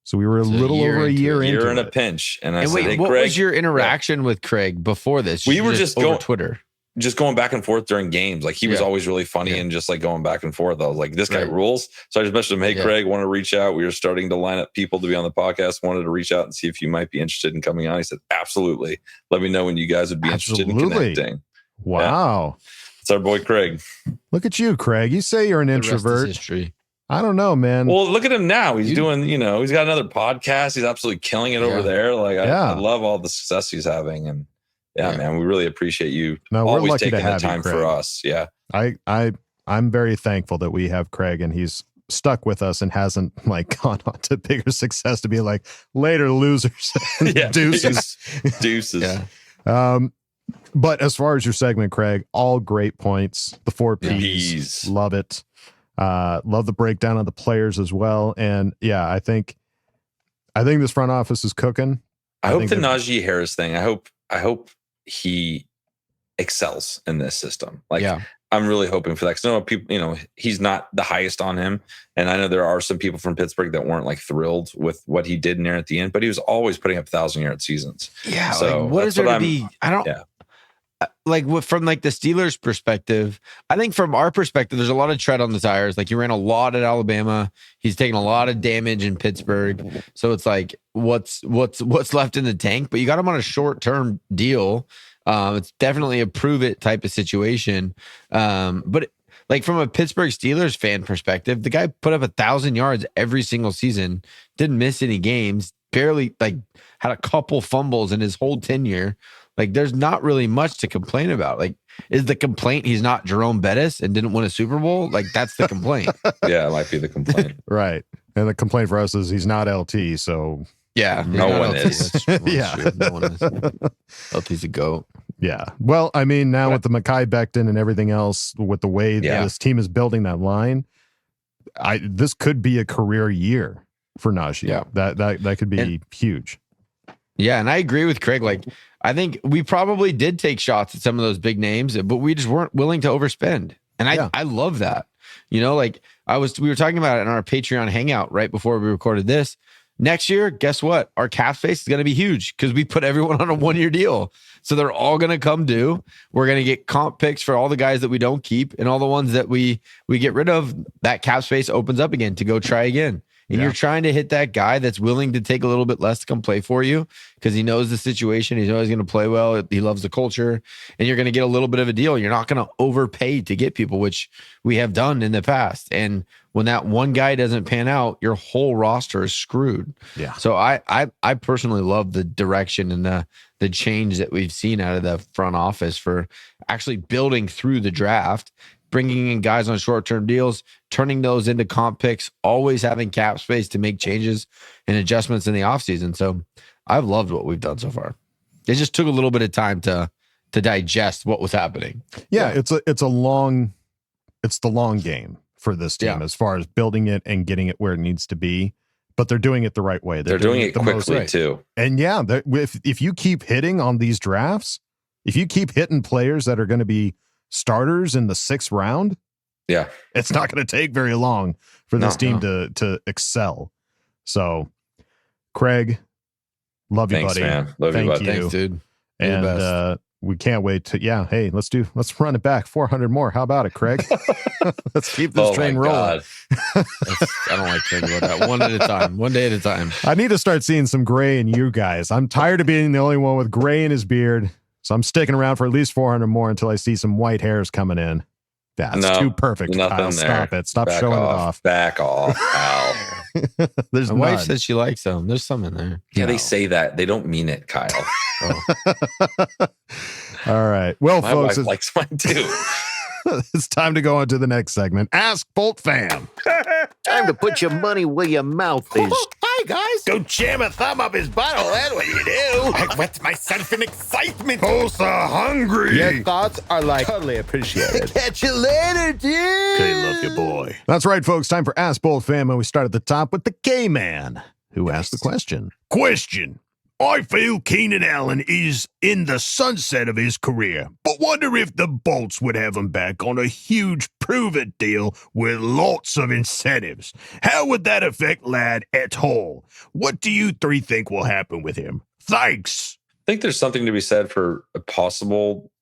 So we were a little over a year into in a it. pinch. And I And said, wait, hey, what Craig, was your interaction with Craig before this? We were just over going Twitter. Just going back and forth during games. Like, he was always really funny and just like going back and forth. I was like, this guy rules. So I just messaged him, hey, Craig, want to reach out. We were starting to line up people to be on the podcast. Wanted to reach out and see if you might be interested in coming on. He said, absolutely. Let me know when you guys would be interested in connecting. Wow. It's our boy, Craig. Look at you, Craig. You say you're an introvert. History. I don't know, man. Well, look at him now. He's doing, he's got another podcast. He's absolutely killing it over there. Like, I love all the success he's having. And man, we really appreciate you always taking the time for us. Yeah. I'm very thankful that we have Craig, and he's stuck with us and hasn't like gone on to bigger success to be like, later, losers. Deuces. Deuces. But as far as your segment, Craig, all great points. The 4 Ps. Love it. Love the breakdown of the players as well. And I think this front office is cooking. I hope the Najee Harris thing, I hope he excels in this system. Like, I'm really hoping for that. Cause no people, he's not the highest on him. And I know there are some people from Pittsburgh that weren't like thrilled with what he did near at the end, but he was always putting up 1,000-yard seasons. Yeah. So like, what is there to be? I don't like from like the Steelers perspective. I think from our perspective, there's a lot of tread on the tires. Like, you ran a lot at Alabama. He's taken a lot of damage in Pittsburgh. So it's like, what's left in the tank, but you got him on a short-term deal. It's definitely a prove it type of situation. But like from a Pittsburgh Steelers fan perspective, the guy put up 1,000 yards every single season, didn't miss any games, barely like had a couple fumbles in his whole tenure. Like, there's not really much to complain about. Like, is the complaint he's not Jerome Bettis and didn't win a Super Bowl? Like, that's the complaint. Yeah, it might be the complaint. Right. And the complaint for us is he's not LT. So no one is. No one is. LT's a goat. Yeah. Well, I mean, now with the Mekhi Becton and everything else, with the way that this team is building that line, this could be a career year for Najee. Yeah. That could be huge. Yeah, and I agree with Craig. Like, I think we probably did take shots at some of those big names, but we just weren't willing to overspend. And I love that. Like we were talking about it in our Patreon hangout right before we recorded this. Next year, guess what? Our cap space is going to be huge because we put everyone on a 1-year deal. So they're all going to come due. We're going to get comp picks for all the guys that we don't keep, and all the ones that we get rid of. That cap space opens up again to go try again. And you're trying to hit that guy that's willing to take a little bit less to come play for you because he knows the situation. He's always going to play well. He loves the culture, and you're going to get a little bit of a deal. You're not going to overpay to get people, which we have done in the past. And when that one guy doesn't pan out, your whole roster is screwed. Yeah. So I personally love the direction and the change that we've seen out of the front office for actually building through the draft, bringing in guys on short-term deals, turning those into comp picks, always having cap space to make changes and adjustments in the offseason. So I've loved what we've done so far. it just took a little bit of time to digest what was happening. Yeah, it's the long game for this team as far as building it and getting it where it needs to be. But they're doing it the right way. They're doing it quickly too. And yeah, if you keep hitting on these drafts, if you keep hitting players that are going to be starters in the 6th round, it's not going to take very long for this team to excel. So, Craig, love you, buddy. Man. Love you, buddy. Thanks, dude. And we can't wait to hey, let's run it back 400 more. How about it, Craig? Let's keep this train rolling. I don't like thinking about that. One day at a time. I need to start seeing some gray in you guys. I'm tired of being the only one with gray in his beard, so I'm sticking around for at least 400 more until I see some white hairs coming in. That's too perfect. Kyle, stop it. Stop showing it off. Back off, Kyle. There's My wife said she likes them. There's some in there. Yeah, they say that. They don't mean it, Kyle. All right. Well, my folks, wife likes mine too. It's time to go on to the next segment. Ask Boltfam. Time to put your money where your mouth is. Hi, guys. Go jam a thumb up his butthole. That's what you do. I wet myself in excitement. Oh, so hungry. Your thoughts are totally appreciated. Catch you later, dude. Okay, love you, boy. That's right, folks. Time for Ask Boltfam, and we start at the top with the K-Man, who asked the question. I feel Keenan Allen is in the sunset of his career, but wonder if the Bolts would have him back on a huge prove-it deal with lots of incentives. How would that affect Ladd at all? What do you three think will happen with him? Thanks. I think there's something to be said for a possible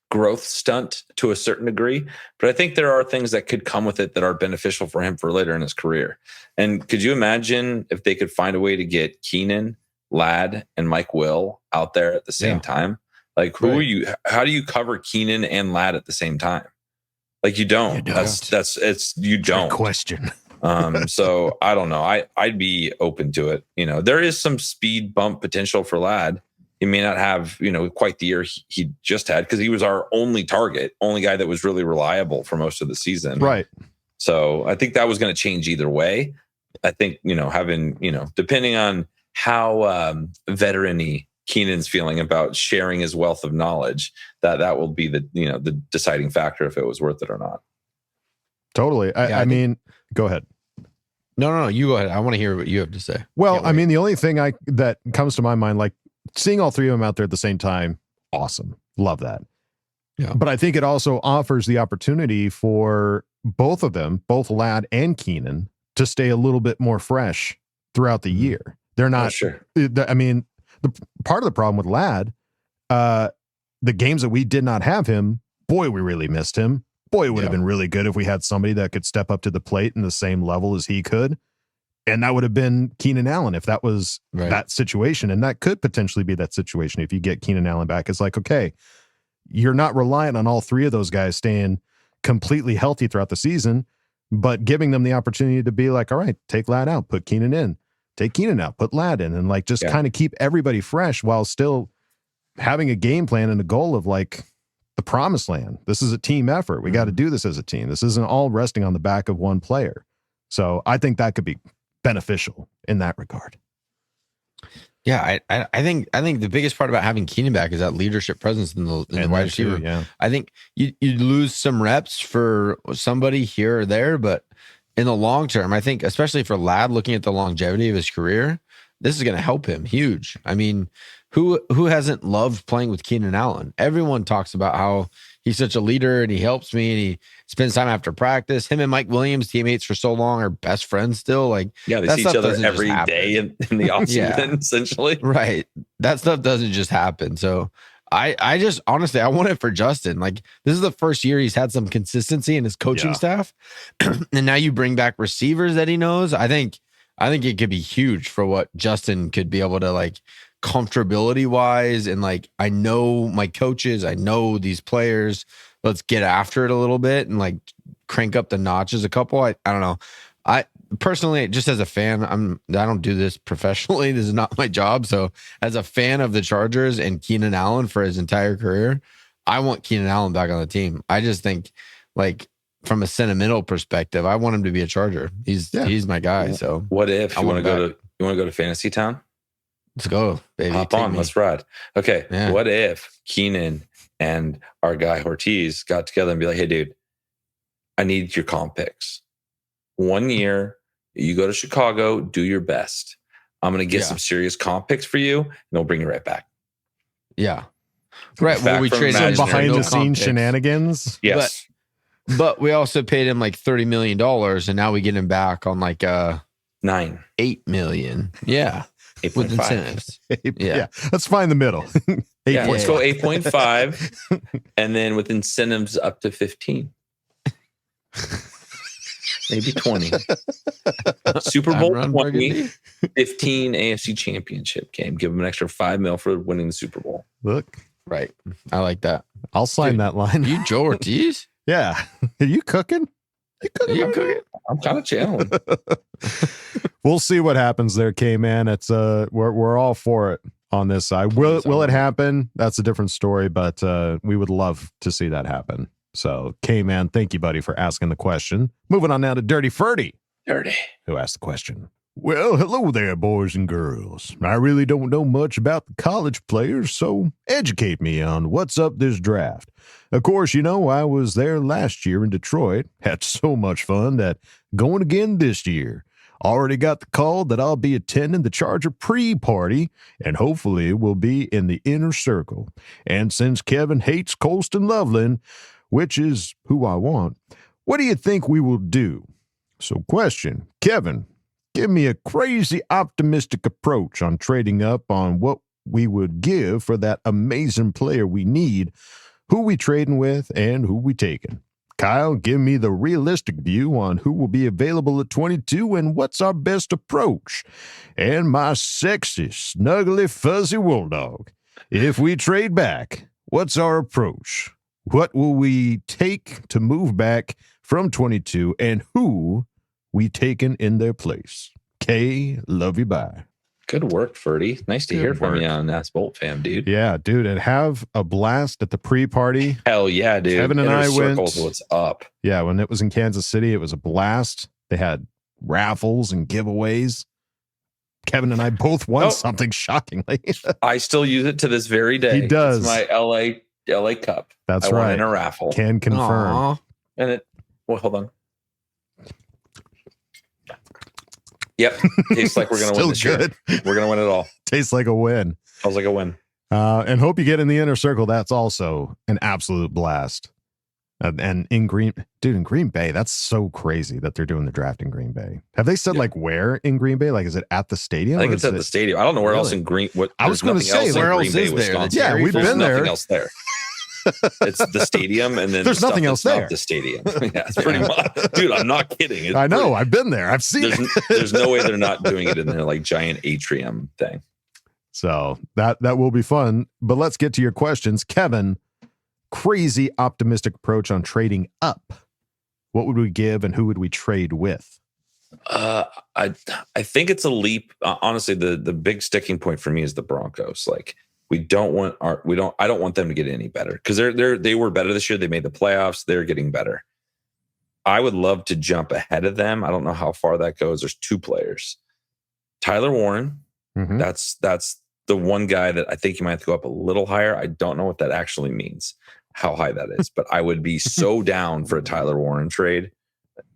growth stunt to a certain degree, but I think there are things that could come with it that are beneficial for him for later in his career. And could you imagine if they could find a way to get Keenan, Ladd, and Mike Will out there at the same time? Like, who are you? How do you cover Keenan and Ladd at the same time? Like, you don't. You don't. Good question. So I don't know. I'd be open to it. There is some speed bump potential for Ladd. He may not have, quite the year he just had because he was our only guy that was really reliable for most of the season. Right. So I think that was going to change either way. I think, having, depending on how veteran-y Keenan's feeling about sharing his wealth of knowledge, that will be the deciding factor if it was worth it or not. Totally. I mean, go ahead. No, you go ahead. I want to hear what you have to say. Well, I mean, the only thing that comes to my mind, like, seeing all three of them out there at the same time, awesome. Love that. Yeah. But I think it also offers the opportunity for both of them, both Ladd and Keenan, to stay a little bit more fresh throughout the year. They're not, I mean, the part of the problem with Ladd, the games that we did not have him, boy, we really missed him. Boy, it would have been really good if we had somebody that could step up to the plate in the same level as he could. And that would have been Keenan Allen if that was that situation. And that could potentially be that situation if you get Keenan Allen back. It's like, okay, you're not reliant on all three of those guys staying completely healthy throughout the season, but giving them the opportunity to be like, all right, take Ladd out, put Keenan in, take Keenan out, put Ladd in, and like just kind of keep everybody fresh while still having a game plan and a goal of like the promised land. This is a team effort. We got to do this as a team. This isn't all resting on the back of one player. So I think that could be beneficial in that regard. Yeah, I think the biggest part about having Keenan back is that leadership presence in the wide receiver. Yeah, I think you lose some reps for somebody here or there, but in the long term, I think especially for Ladd, looking at the longevity of his career, this is going to help him huge. I mean, who hasn't loved playing with Keenan Allen? Everyone talks about how he's such a leader and he helps me and he spends time after practice. Him and Mike Williams, teammates for so long, are best friends still. Like, they see each other every day in the offseason, essentially. Right. That stuff doesn't just happen. So I just honestly, I want it for Justin. Like, this is the first year he's had some consistency in his coaching staff. And now you bring back receivers that he knows. I think it could be huge for what Justin could be able to, like, comfortability wise, and like, I know my coaches, I know these players, let's get after it a little bit and like crank up the notches a couple. I don't know. I personally, just as a fan, I don't do this professionally. This is not my job. So as a fan of the Chargers and Keenan Allen for his entire career, I want Keenan Allen back on the team. I just think, like, from a sentimental perspective, I want him to be a Charger. He's my guy. So what if you want to go to Fantasy Town? Let's go, baby. Hop Take on. me. Let's ride. Okay. Yeah. What if Keenan and our guy Ortiz got together and be like, hey, dude, I need your comp picks. 1 year, you go to Chicago, do your best. I'm going to get some serious comp picks for you, and we'll bring you right back. Yeah. Right. Well, we traded some behind the scenes shenanigans. Yes. But we also paid him like $30 million, and now we get him back on like $8 million. Yeah. 8.5. With incentives. Yeah. Let's find the middle. Let's go 8.5 and then with incentives up to 15. Maybe 20. Super Bowl 20, 15 AFC championship game. Give them an extra $5 million for winning the Super Bowl. Look. Right. I like that. I'll sign that line. You Joe Ortiz? Yeah. Are you cooking? You cooking? I'm kind of channeling. We'll see what happens there, K-Man. It's we're all for it on this side. Will it happen? That's a different story, but we would love to see that happen. So, K-Man, thank you, buddy, for asking the question. Moving on now to Dirty Ferdy. Dirty. Who asked the question? Well, hello there, boys and girls. I really don't know much about the college players, so educate me on what's up this draft. Of course, you know, I was there last year in Detroit. Had so much fun that going again this year. Already got the call that I'll be attending the Charger pre-party, and hopefully will be in the inner circle. And since Kevin hates Colston Loveland, which is who I want, what do you think we will do? So question, Kevin, give me a crazy optimistic approach on trading up on what we would give for that amazing player we need, who we trading with, and who we taking. Kyle, give me the realistic view on who will be available at 22 and what's our best approach. And my sexy, snuggly, fuzzy bulldog, if we trade back, what's our approach? What will we take to move back from 22 and who we taken in their place? K, love you, bye. Good work, Ferdy. Nice to hear from you on Ask Boltfam, dude. Yeah, dude, and have a blast at the pre-party. Hell yeah, dude. Kevin and I went. What's up? Yeah, when it was in Kansas City, it was a blast. They had raffles and giveaways. Kevin and I both won something shockingly. I still use it to this very day. He does. It's my LA Cup. That's I won right. in a raffle. Can confirm. Aww. And it. Well, hold on. Yep. Tastes like we're going to win this year. We're going to win it all. Tastes like a win. Sounds like a win. And hope you get in the inner circle. That's also an absolute blast. And in Green Bay, that's so crazy that they're doing the draft in Green Bay. Have they said like where in Green Bay? Like, is it at the stadium? I think it's at the stadium. I don't know where else in Green. I was going to say, where else is there? Yeah, we've been there. Nothing else there. It's the stadium, and then there's nothing else there. Not the stadium. Yeah, it's pretty much, dude. I'm not kidding. I know. I've been there. I've seen it. There's no way they're not doing it in their like giant atrium thing. So that will be fun. But let's get to your questions, Kevin. Crazy optimistic approach on trading up. What would we give, and who would we trade with? I think it's a leap. Honestly, the big sticking point for me is the Broncos. Like, I don't want them to get any better because they were better this year. They made the playoffs. They're getting better. I would love to jump ahead of them. I don't know how far that goes. There's two players. Tyler Warren. Mm-hmm. That's the one guy that I think you might have to go up a little higher. I don't know what that actually means, how high that is, but I would be so down for a Tyler Warren trade.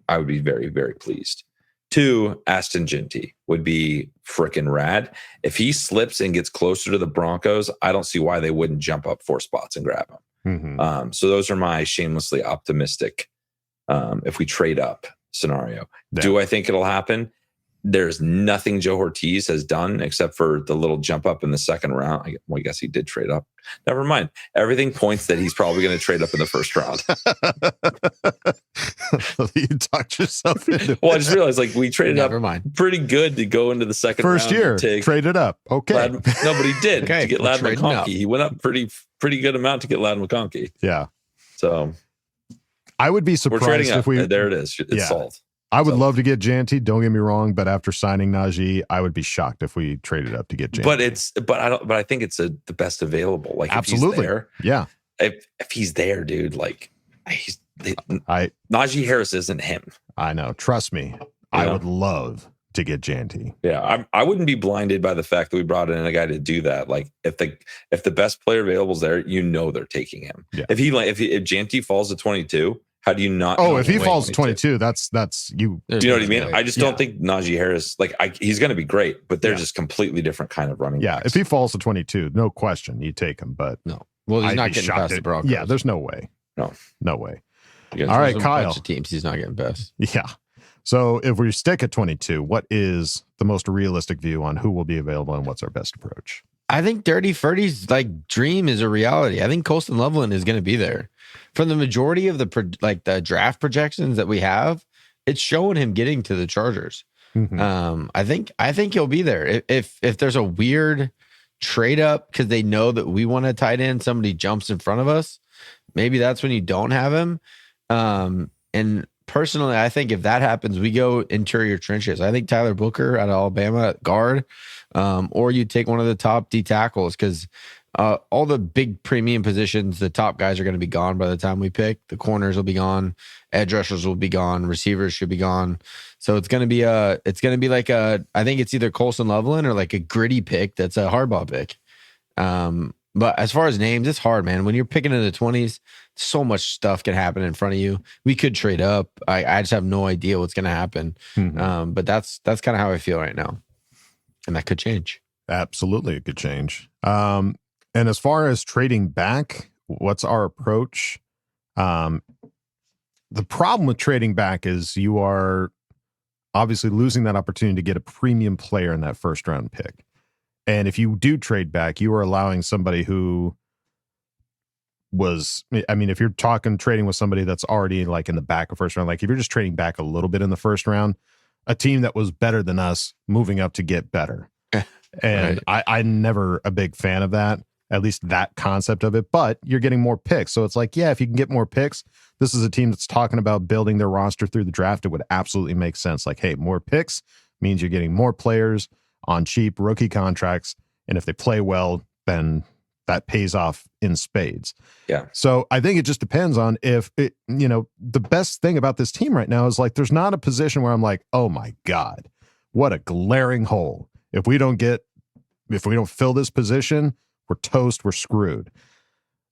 I would be very, very pleased. 2, Aston Ginty would be freaking rad. If he slips and gets closer to the Broncos, I don't see why they wouldn't jump up 4 spots and grab him. Mm-hmm. So those are my shamelessly optimistic, if we trade up scenario. Yeah. Do I think it'll happen? There's nothing Joe Ortiz has done except for the little jump up in the second round. I guess he did trade up. Never mind. Everything points that he's probably going to trade up in the first round. You talked yourself into Well, I just realized like we traded Never up mind. pretty good to go into the second first round. year. To Traded up. Okay. no, but he did Okay, to get we're Lad trading McConkey. up. He went up pretty good amount to get Lad McConkey. Yeah. So I would be we're surprised trading up. if we. There it is. It's Yeah. solved. I would love to get Janty. Don't get me wrong, but after signing Najee, I would be shocked if we traded up to get Janty. But I think it's the best available. Like Absolutely. if he's there, Yeah. if he's there, dude, like Najee Harris isn't him. I know. Trust me. I would love to get Janty. Yeah, I wouldn't be blinded by the fact that we brought in a guy to do that. Like if the best player available is there, they're taking him. Yeah. If Janty falls to 22, how do you not? Oh, if he falls to 22, that's you. Do you know what I mean? I just don't think Najee Harris, he's going to be great, but they're just completely different kind of running. Yeah, backs. if he falls to 22, no question, you take him. But no, well, he's not getting past the Broncos. Yeah, there's no way. No way. All right, Kyle. Teams, he's not getting past. Yeah. So if we stick at 22, what is the most realistic view on who will be available and what's our best approach? I think Dirty Ferdy's dream is a reality. I think Colston Loveland is going to be there. From the majority of the draft projections that we have, it's showing him getting to the Chargers. Mm-hmm. I think he'll be there. If there's a weird trade up because they know that we want a tight end, somebody jumps in front of us, maybe that's when you don't have him. And personally, I think if that happens, we go interior trenches. I think Tyler Booker out of Alabama at guard, or you take one of the top D tackles because all the big premium positions, the top guys are going to be gone by the time we pick. The corners will be gone, edge rushers will be gone, receivers should be gone. So it's going to be I think it's either Colston Loveland or like a gritty pick that's a hardball pick. But as far as names, it's hard, man. When you're picking in the 20s, so much stuff can happen in front of you. We could trade up. I just have no idea what's going to happen. Mm-hmm. But that's kind of how I feel right now. And that could change. Absolutely, it could change. And as far as trading back, what's our approach? The problem with trading back is you are obviously losing that opportunity to get a premium player in that first round pick. And if you do trade back, you are allowing somebody who if you're talking trading with somebody that's already like in the back of first round, like if you're just trading back a little bit in the first round, a team that was better than us moving up to get better. And right. I'm never a big fan of that, at least that concept of it, but you're getting more picks. So it's like, yeah, if you can get more picks, this is a team that's talking about building their roster through the draft. It would absolutely make sense. Like, hey, more picks means you're getting more players on cheap rookie contracts. And if they play well, then that pays off in spades. Yeah. So I think it just depends on if it, the best thing about this team right now is like, there's not a position where I'm like, oh my God, what a glaring hole. If we don't fill this position, we're toast, we're screwed.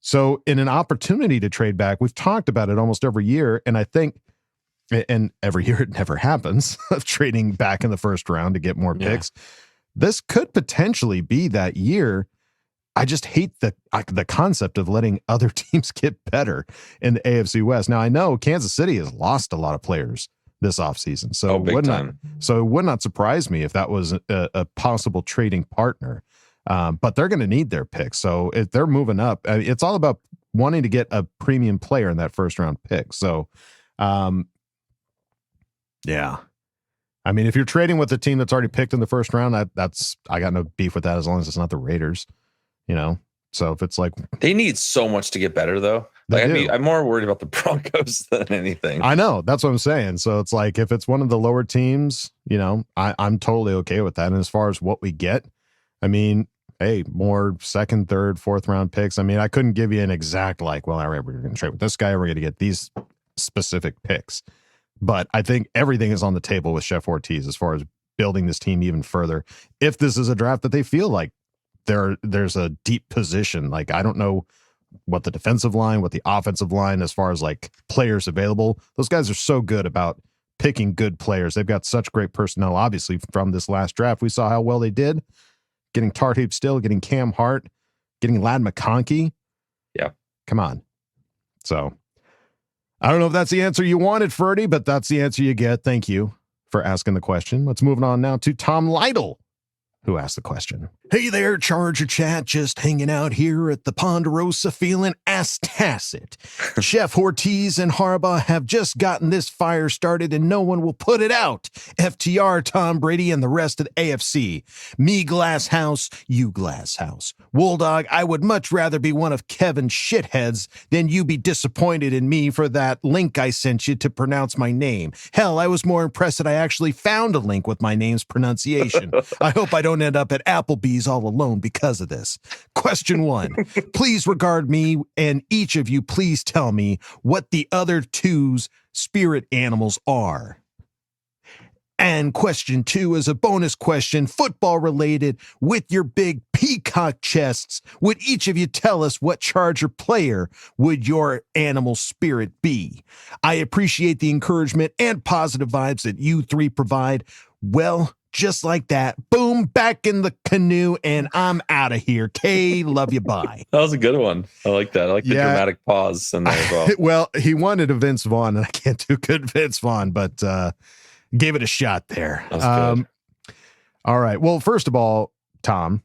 So in an opportunity to trade back, we've talked about it almost every year. And I think, and every year it never happens of trading back in the first round to get more picks. This could potentially be that year. I just hate the concept of letting other teams get better in the AFC West. Now I know Kansas City has lost a lot of players this offseason. So it would not surprise me if that was a possible trading partner. But they're going to need their picks. So if they're moving up, it's all about wanting to get a premium player in that first round pick. So, yeah. I mean, if you're trading with a team that's already picked in the first round, I got no beef with that as long as it's not the Raiders, So if it's like they need so much to get better, though. I'm more worried about the Broncos than anything. I know, that's what I'm saying. So it's like if it's one of the lower teams, I'm totally okay with that. And as far as what we get, I mean, hey, more second, third, fourth round picks. I mean, I couldn't give you an exact all right, we're going to trade with this guy. We're going to get these specific picks. But I think everything is on the table with Chef Ortiz as far as building this team even further. If this is a draft that they feel like there's a deep position, like I don't know what the defensive line, what the offensive line, as far as like players available, those guys are so good about picking good players. They've got such great personnel. Obviously, from this last draft, we saw how well they did. Getting Tarheeb Still, getting Cam Hart, getting Ladd McConkey. Yeah. Come on. So I don't know if that's the answer you wanted, Ferdy, but that's the answer you get. Thank you for asking the question. Let's move on now to Tom Lytle, who asked the question. Hey there, Charger Chat, just hanging out here at the Ponderosa feeling ass-tacit. Chef Ortiz and Harbaugh have just gotten this fire started and no one will put it out. FTR, Tom Brady, and the rest of the AFC. Me glass house, you glass house. Wolldog, I would much rather be one of Kevin's shitheads than you be disappointed in me for that link I sent you to pronounce my name. Hell, I was more impressed that I actually found a link with my name's pronunciation. I hope I don't end up at Applebee's all alone because of this. Question 1. Please regard me, and each of you please tell me what the other two's spirit animals are. And question 2 is a bonus question, football related. With your big peacock chests, would each of you tell us what Charger player would your animal spirit be? I appreciate the encouragement and positive vibes that you three provide. Well, just like that, boom, back in the canoe, and I'm out of here. Kay, love you, bye. That was a good one. I like that. I like the dramatic pause in there as well. Well, he wanted a Vince Vaughn, and I can't do good Vince Vaughn, but gave it a shot there. Good. All right. Well, first of all, Tom,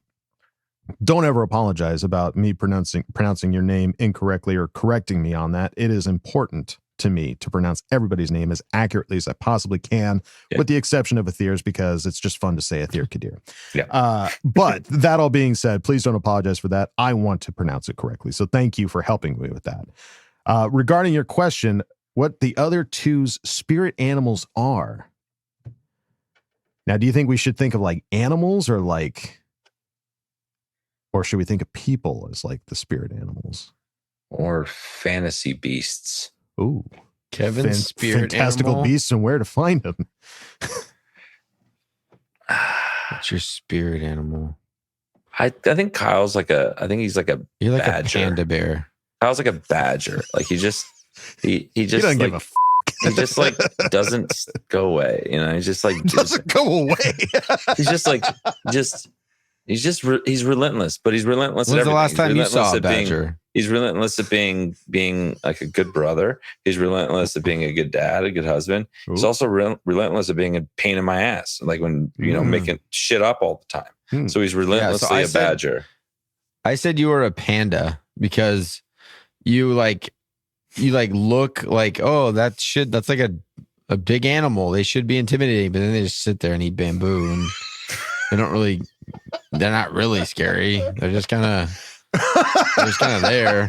don't ever apologize about me pronouncing your name incorrectly or correcting me on that. It is important to me to pronounce everybody's name as accurately as I possibly can, with the exception of Athir's, because it's just fun to say Athir Kadir. Yeah. But that all being said, please don't apologize for that. I want to pronounce it correctly. So thank you for helping me with that. Regarding your question, what the other two's spirit animals are. Now, do you think we should think of like animals or should we think of people as like the spirit animals? Or fantasy beasts. Ooh, Kevin's spirit fantastical animal? beasts and where to find them. What's your spirit animal? I think Kyle's like he's like a You're like badger. a panda bear. Kyle's like a badger. Like he just doesn't give a he just like doesn't go away. You know, he's just like doesn't go away. he's relentless, but he's relentless. When's at the last everything. time you He's saw a relentless at badger? He's relentless at being like a good brother. He's relentless at being a good dad, a good husband. Ooh. He's also relentless at being a pain in my ass, like when making shit up all the time. So he's relentlessly a badger. I said you were a panda because you look like, oh, that's like a big animal. They should be intimidating, but then they just sit there and eat bamboo, and they're not really scary. They're just kind of there.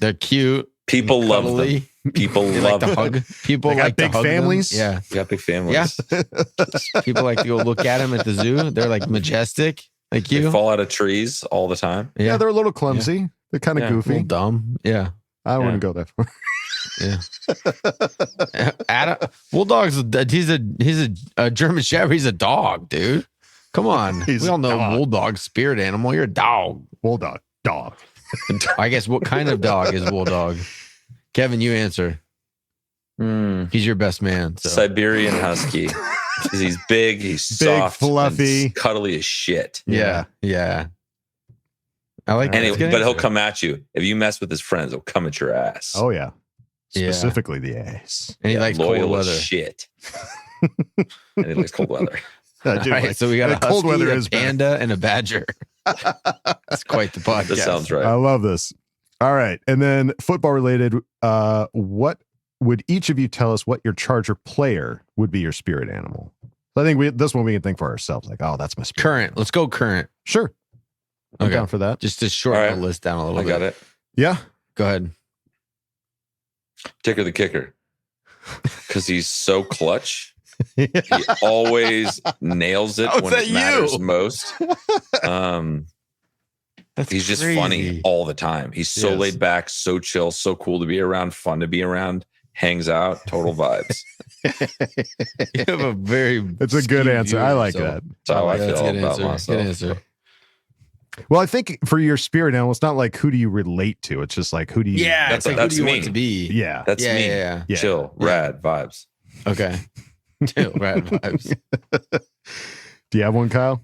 They're cute. People love cuddly. them. People They love like to them. hug. People They got like to big hug them. families? Yeah. You got big families. Yeah. People like to go look at them at the zoo. They're like majestic, like They you. fall out of trees all the time. Yeah, they're a little clumsy. Yeah. They're kind of Yeah, A goofy. little dumb. Yeah. I don't want to go that far. Yeah. Adam, Bulldog's he's a German Shepherd. He's a dog, dude. Come on. He's we all a know dog. Bulldog, spirit animal. You're a dog. Bulldog, dog. I guess what kind of dog is Bulldog? Kevin, you answer. He's your best man. So. Siberian Husky. 'Cause he's big, he's Big, soft, fluffy. and cuddly as shit. Yeah. I like And that. but he'll come at you. If you mess with his friends, he'll come at your ass. Oh yeah, Yeah. specifically the ass. And he likes cold loyal as weather. shit. And he likes cold weather. I do All right, like- so we got a the cold husky, weather a is better. panda, and a badger. That's quite the podcast. That sounds right. I love this. All right, and then football related. What would each of you tell us what your Charger player would be your spirit animal? I think this one we can think for ourselves. Like, oh, that's my spirit. Current. Let's go current. Sure, I'm Okay. down for that. Just to shorten All right. the list down a little I bit. got it. Yeah, Go ahead. Ticker the kicker. Because he's so clutch. He always nails it How's when that it matters you? most. That's He's just crazy. funny all the time. He's so Yes. laid back, so chill, so cool to be around, fun to be around, hangs out, total vibes. You have a very. it's a good skewed answer. view I of like yourself. that. That's how I That's a feel good about answer. myself. Good answer. Well, I think for your spirit animal, it's not like who do you relate to. It's just like who do you? Yeah, That's- it's like that's who do you me. want to be? yeah. That's Yeah, me. yeah, yeah. Chill, rad vibes. Okay. Chill, rad vibes. Do you have one, Kyle?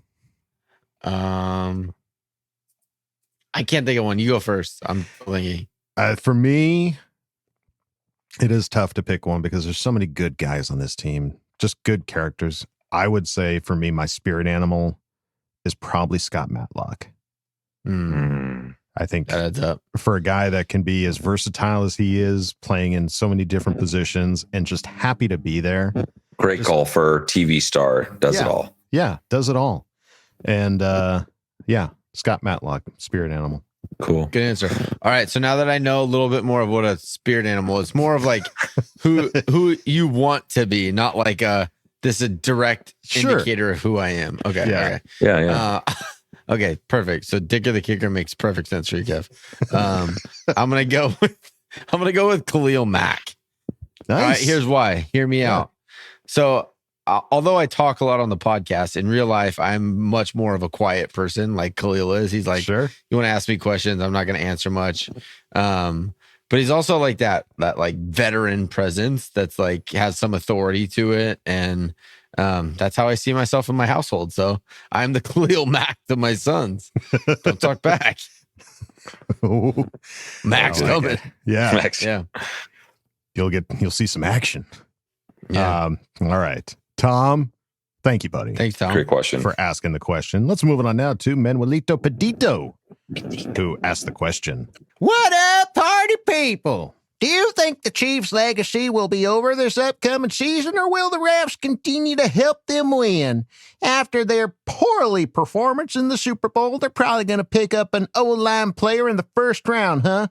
I can't think of one. You go first. I'm thinking. For me, it is tough to pick one because there's so many good guys on this team, just good characters. I would say for me, my spirit animal is probably Scott Matlock. I think that adds up for a guy that can be as versatile as he is, playing in so many different positions and just happy to be there. Great golfer, TV star, does it all. Yeah, does it all. And yeah, Scott Matlock, spirit animal. Cool. Good answer. All right. So now that I know a little bit more of what a spirit animal is, more of like who you want to be, not like this is a direct indicator of who I am. Okay. Yeah. Okay. Yeah. Okay. Perfect. So Dicker the Kicker makes perfect sense for you, Kev. I'm gonna go with Khalil Mack. Nice. All right. Here's why. Hear me out. So although I talk a lot on the podcast, in real life, I'm much more of a quiet person like Khalil is. He's like, sure, you want to ask me questions, I'm not going to answer much. But he's also like that like veteran presence that's like has some authority to it. And that's how I see myself in my household. So I'm the Khalil Mack to my sons. Don't talk back. Max coming. Yeah. Max. Yeah. You'll see some action. Yeah. All right. Tom, thank you, buddy. Thanks, Tom. Great question. For asking the question. Let's move on now to Manuelito Pedito, who asked the question. What up, party people? Do you think the Chiefs' legacy will be over this upcoming season, or will the refs continue to help them win? After their poorly performance in the Super Bowl, they're probably going to pick up an O-line player in the first round, huh?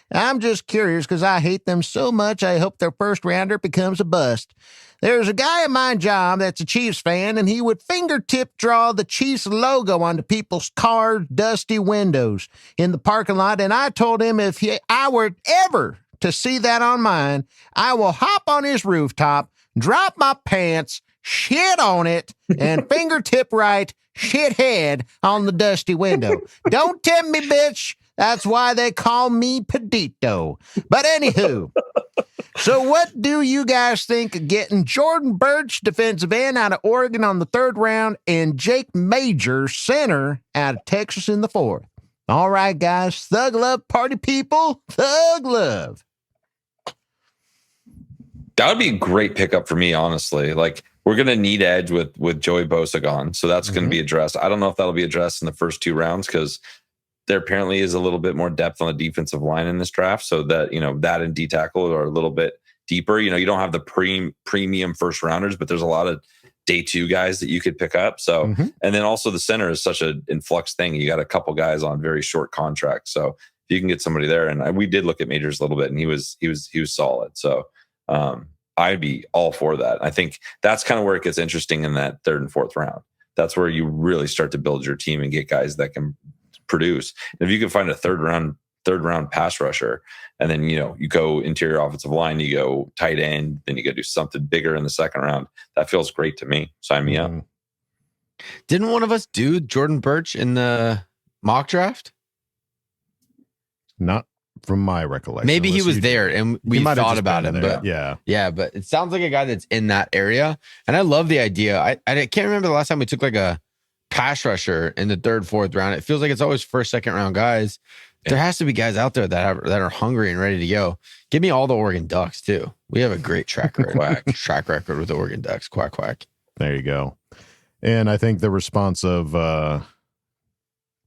I'm just curious because I hate them so much I hope their first rounder becomes a bust. There's a guy at my job that's a Chiefs fan, and he would fingertip draw the Chiefs logo onto people's cars' dusty windows in the parking lot, and I told him if I were ever to see that on mine, I will hop on his rooftop, drop my pants, shit on it, and fingertip right shithead on the dusty window. Don't tempt me, bitch. That's why they call me Pedito. But anywho, so what do you guys think of getting Jordan Birch, defensive end out of Oregon on the 3rd round, and Jake Major, center out of Texas in the 4th? All right, guys. Thug love, party people. Thug love. That would be a great pickup for me, honestly. Like, we're going to need edge with Joey Bosa gone. So that's going to be addressed. I don't know if that'll be addressed in the first 2 rounds because there apparently is a little bit more depth on the defensive line in this draft. So that, that and D tackle are a little bit deeper. You don't have the premium first rounders, but there's a lot of day 2 guys that you could pick up. So, and then also the center is such an influx thing. You got a couple guys on very short contracts. So if you can get somebody there, and we did look at Majors a little bit, and he was solid. So I'd be all for that. I think that's kind of where it gets interesting in that 3rd and 4th round. That's where you really start to build your team and get guys that can produce. And if you can find a third round pass rusher, and then you go interior offensive line, you go tight end, then you go do something bigger in the 2nd round. That feels great to me. Sign me up. Didn't one of us do Jordan Birch in the mock draft? Not from my recollection. Maybe he was there and we thought about him, but yeah, but it sounds like a guy that's in that area. And I love the idea. I can't remember the last time we took like a pass rusher in the 3rd, 4th round. It feels like it's always 1st, 2nd round guys. Yeah. There has to be guys out there that are hungry and ready to go. Give me all the Oregon Ducks too. We have a great track record with the Oregon Ducks. Quack, quack. There you go. And I think the response of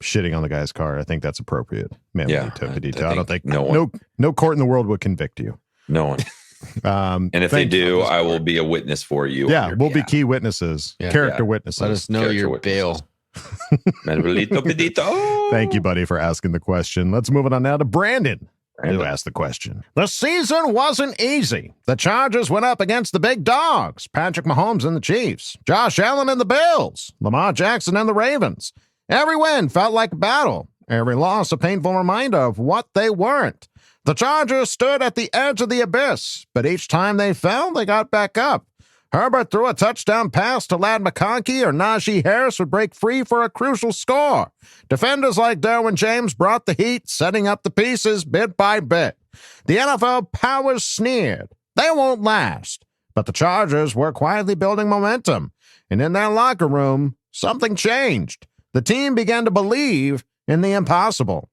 shitting on the guy's car, I think that's appropriate. Man, I don't think no court in the world would convict you. No one. And if they do, I will be a witness for you. Yeah, we'll be key witnesses, character witnesses. Let us know your bail. Thank you, buddy, for asking the question. Let's move on now to Brandon, who asked the question. The season wasn't easy. The Chargers went up against the big dogs, Patrick Mahomes and the Chiefs, Josh Allen and the Bills, Lamar Jackson and the Ravens. Every win felt like a battle. Every loss a painful reminder of what they weren't. The Chargers stood at the edge of the abyss, but each time they fell, they got back up. Herbert threw a touchdown pass to Ladd McConkey, or Najee Harris would break free for a crucial score. Defenders like Derwin James brought the heat, setting up the pieces bit by bit. The NFL powers sneered. They won't last. But the Chargers were quietly building momentum. And in their locker room, something changed. The team began to believe in the impossible.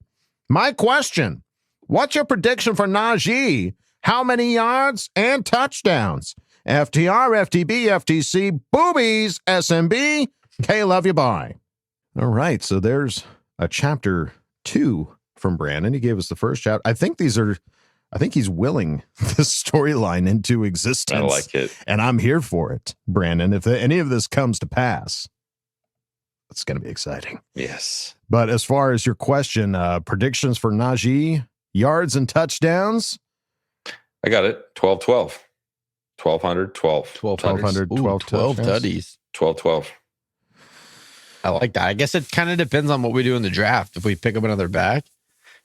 My question, what's your prediction for Najee? How many yards and touchdowns? FTR, FTB, FTC, boobies, SMB. K, love you, bye. All right, so there's a chapter 2 from Brandon. He gave us the first chapter. I think he's willing this storyline into existence. I like it. And I'm here for it, Brandon. If any of this comes to pass, it's going to be exciting. Yes. But as far as your question, predictions for Najee, yards and touchdowns? I got it. 12-12. 1,200, 12. 1,200, 12 tutties. 12-12. I like that. I guess it kind of depends on what we do in the draft. If we pick up another back,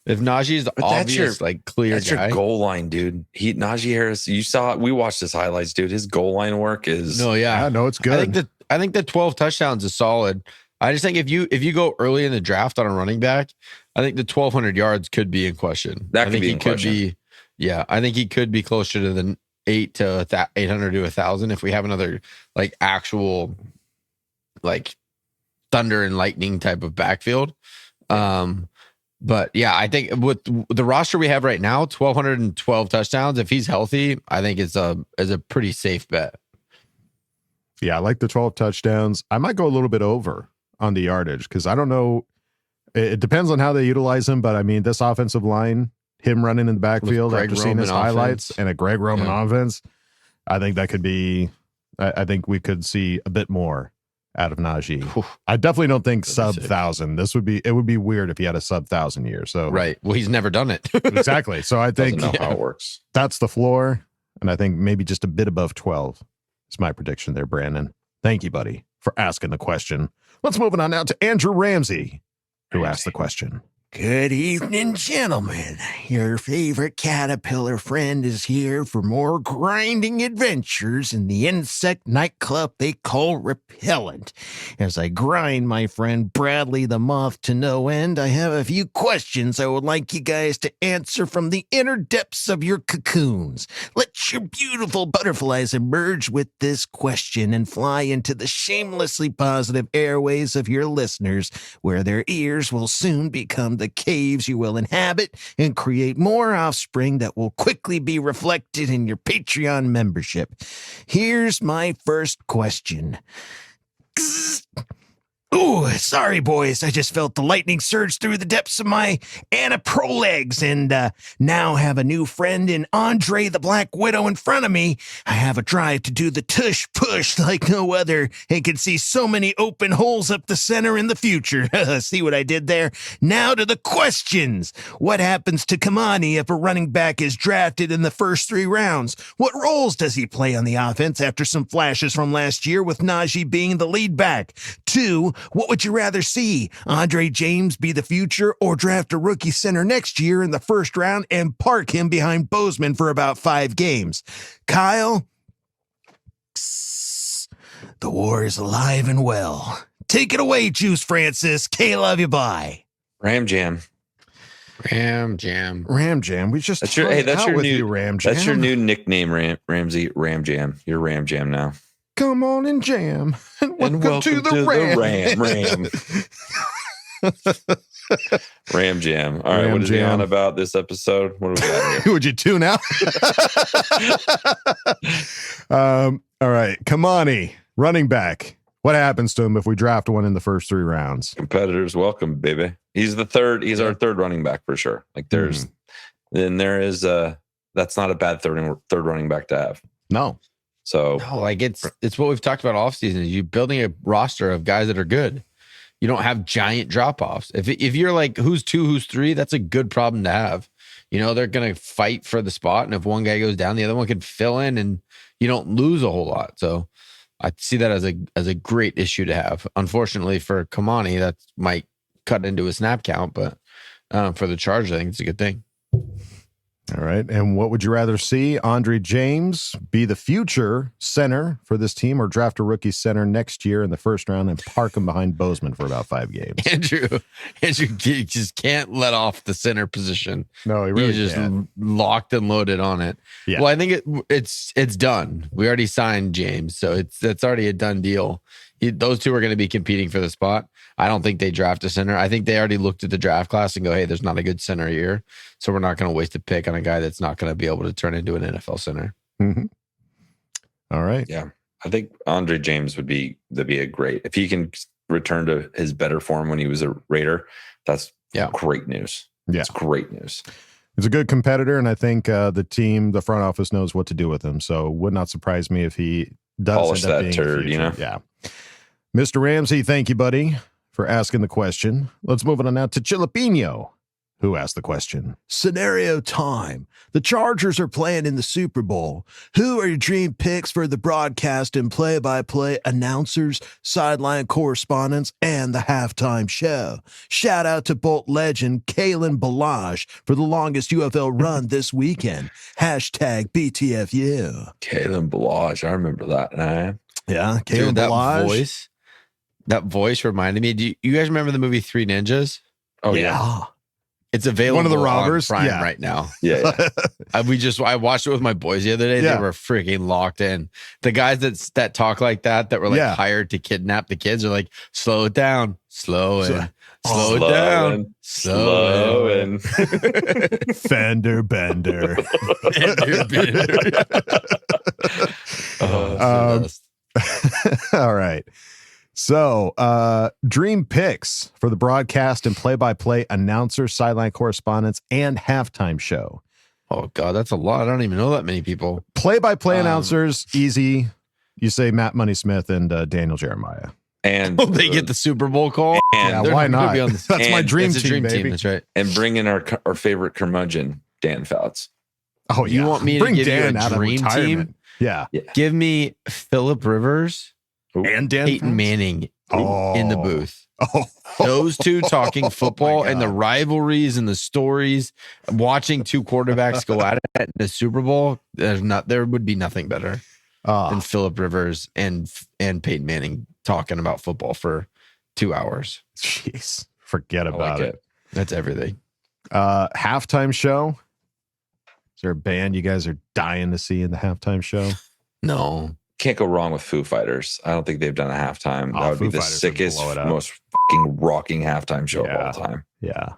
If Najee's the obvious, clear that's guy. your goal line, dude. Najee Harris, we watched his highlights, dude. His goal line work is it's good. I think the 12 touchdowns is solid. I just think if you go early in the draft on a running back, I think the 1,200 yards could be in question. That could be in question. I think he could be closer to the 800 to 1,000 if we have another actual thunder and lightning type of backfield. But yeah, I think with the roster we have right now, 1,212 touchdowns. If he's healthy, I think it's a pretty safe bet. Yeah, I like the 12 touchdowns. I might go a little bit over on the yardage because I don't know. It depends on how they utilize him, but I mean, this offensive line, him running in the backfield after seeing his highlights and a Greg Roman offense, I think that could be. I think we could see a bit more out of Najee. I definitely don't think sub 1,000. It would be weird if he had a sub 1,000 year. So right. Well, he's never done it. Exactly. So I think doesn't know how it works. That's the floor, and I think maybe just a bit above 12 is my prediction there, Brandon. Thank you, buddy, for asking the question. Let's move on now to Andrew Ramsey, who asked the question. Good evening, gentlemen. Your favorite caterpillar friend is here for more grinding adventures in the insect nightclub they call Repellent. As I grind my friend Bradley the Moth to no end, I have a few questions I would like you guys to answer from the inner depths of your cocoons. Let your beautiful butterflies emerge with this question and fly into the shamelessly positive airways of your listeners, where their ears will soon become the caves you will inhabit and create more offspring that will quickly be reflected in your Patreon membership. Here's my first question. Ooh, sorry, boys. I just felt the lightning surge through the depths of my anaprolegs and now have a new friend in Andre the Black Widow in front of me. I have a drive to do the tush push like no other and can see so many open holes up the center in the future. See what I did there? Now to the questions. What happens to Kamani if a running back is drafted in the first 3 rounds? What roles does he play on the offense after some flashes from last year with Najee being the lead back? 2, what would you rather see? Andre James be the future or draft a rookie center next year in the first round and park him behind Bozeman for about 5 games? Kyle? The war is alive and well. Take it away, Juice Francis. K, love you, bye. Ram Jam. Ram Jam. We just that's your new Ram Jam. That's your new nickname, Ramsey. Ram Jam. You're Ram Jam now. Come on and jam. And welcome to the Ram. Ram Jam. All right, what is he on about this episode? What do we got here? Would you tune out? All right, Kamani, running back. What happens to him if we draft one in the first 3 rounds? Competitors welcome, baby. He's the third. He's our third running back for sure. That's not a bad third running back to have. No. So it's what we've talked about off season. You're building a roster of guys that are good. You don't have giant drop offs. If you're like who's 2, who's 3, that's a good problem to have. You know, they're gonna fight for the spot, and if one guy goes down, the other one could fill in, and you don't lose a whole lot. So I see that as a great issue to have. Unfortunately for Kamani, that might cut into his snap count, but for the Chargers, I think it's a good thing. All right. And what would you rather see? Andre James be the future center for this team or draft a rookie center next year in the first round and park him behind Bozeman for about 5 games? Andrew just can't let off the center position. No, he really just can't. Locked and loaded on it. Yeah. Well, I think it's done. We already signed James, so it's already a done deal. Those 2 are going to be competing for the spot. I don't think they draft a center. I think they already looked at the draft class and go, hey, there's not a good center here. So we're not going to waste a pick on a guy that's not going to be able to turn into an NFL center. Mm-hmm. All right. Yeah. I think Andre James would be a great, if he can return to his better form when he was a Raider, that's great news. Yeah. It's great news. He's a good competitor, and I think the front office knows what to do with him. So it would not surprise me if he does polish end up that being turd, you know? Yeah. Mr. Ramsey, thank you, buddy, for asking the question. Let's move on now to Chilipino, who asked the question. Scenario time. The Chargers are playing in the Super Bowl. Who are your dream picks for the broadcast and play-by-play announcers, sideline correspondents, and the halftime show? Shout out to Bolt legend Kalen Balazs for the longest UFL run this weekend. Hashtag BTFU. Kalen Balazs, I remember that name. Yeah, Kalen Dude, Balazs. That voice reminded me. Do you guys remember the movie Three Ninjas? Oh yeah. It's available. One of the robbers? on Prime Yeah. right now. Yeah. I watched it with my boys the other day. Yeah. They were freaking locked in. The guys that talk like that were like hired to kidnap the kids are like, slow it down, slow it down, slow it. Fender bender. All right. So, dream picks for the broadcast and play-by-play announcer, sideline correspondents, and halftime show. Oh God, that's a lot. I don't even know that many people. Play-by-play announcers, easy. You say Matt Money Smith and Daniel Jeremiah. And they get the Super Bowl call. And why not? That's my dream That's a team, baby. That's right. And bring in our favorite curmudgeon, Dan Fouts. Oh, yeah. You want me Bring to give Dan you out a of dream retirement. team? Yeah. Give me Phillip Rivers And Dan Peyton Fouts? Manning in the booth. Those two talking football and the rivalries and the stories, watching two quarterbacks go at it in the Super Bowl. There would be nothing better than Phillip Rivers and Peyton Manning talking about football for 2 hours. Jeez. Forget about like it. That's everything. Halftime show. Is there a band you guys are dying to see in the halftime show? No. Can't go wrong with Foo Fighters. I don't think they've done a halftime. That would Foo be the Fighters would sickest, blow it up. most fucking rocking halftime show of all time. Yeah.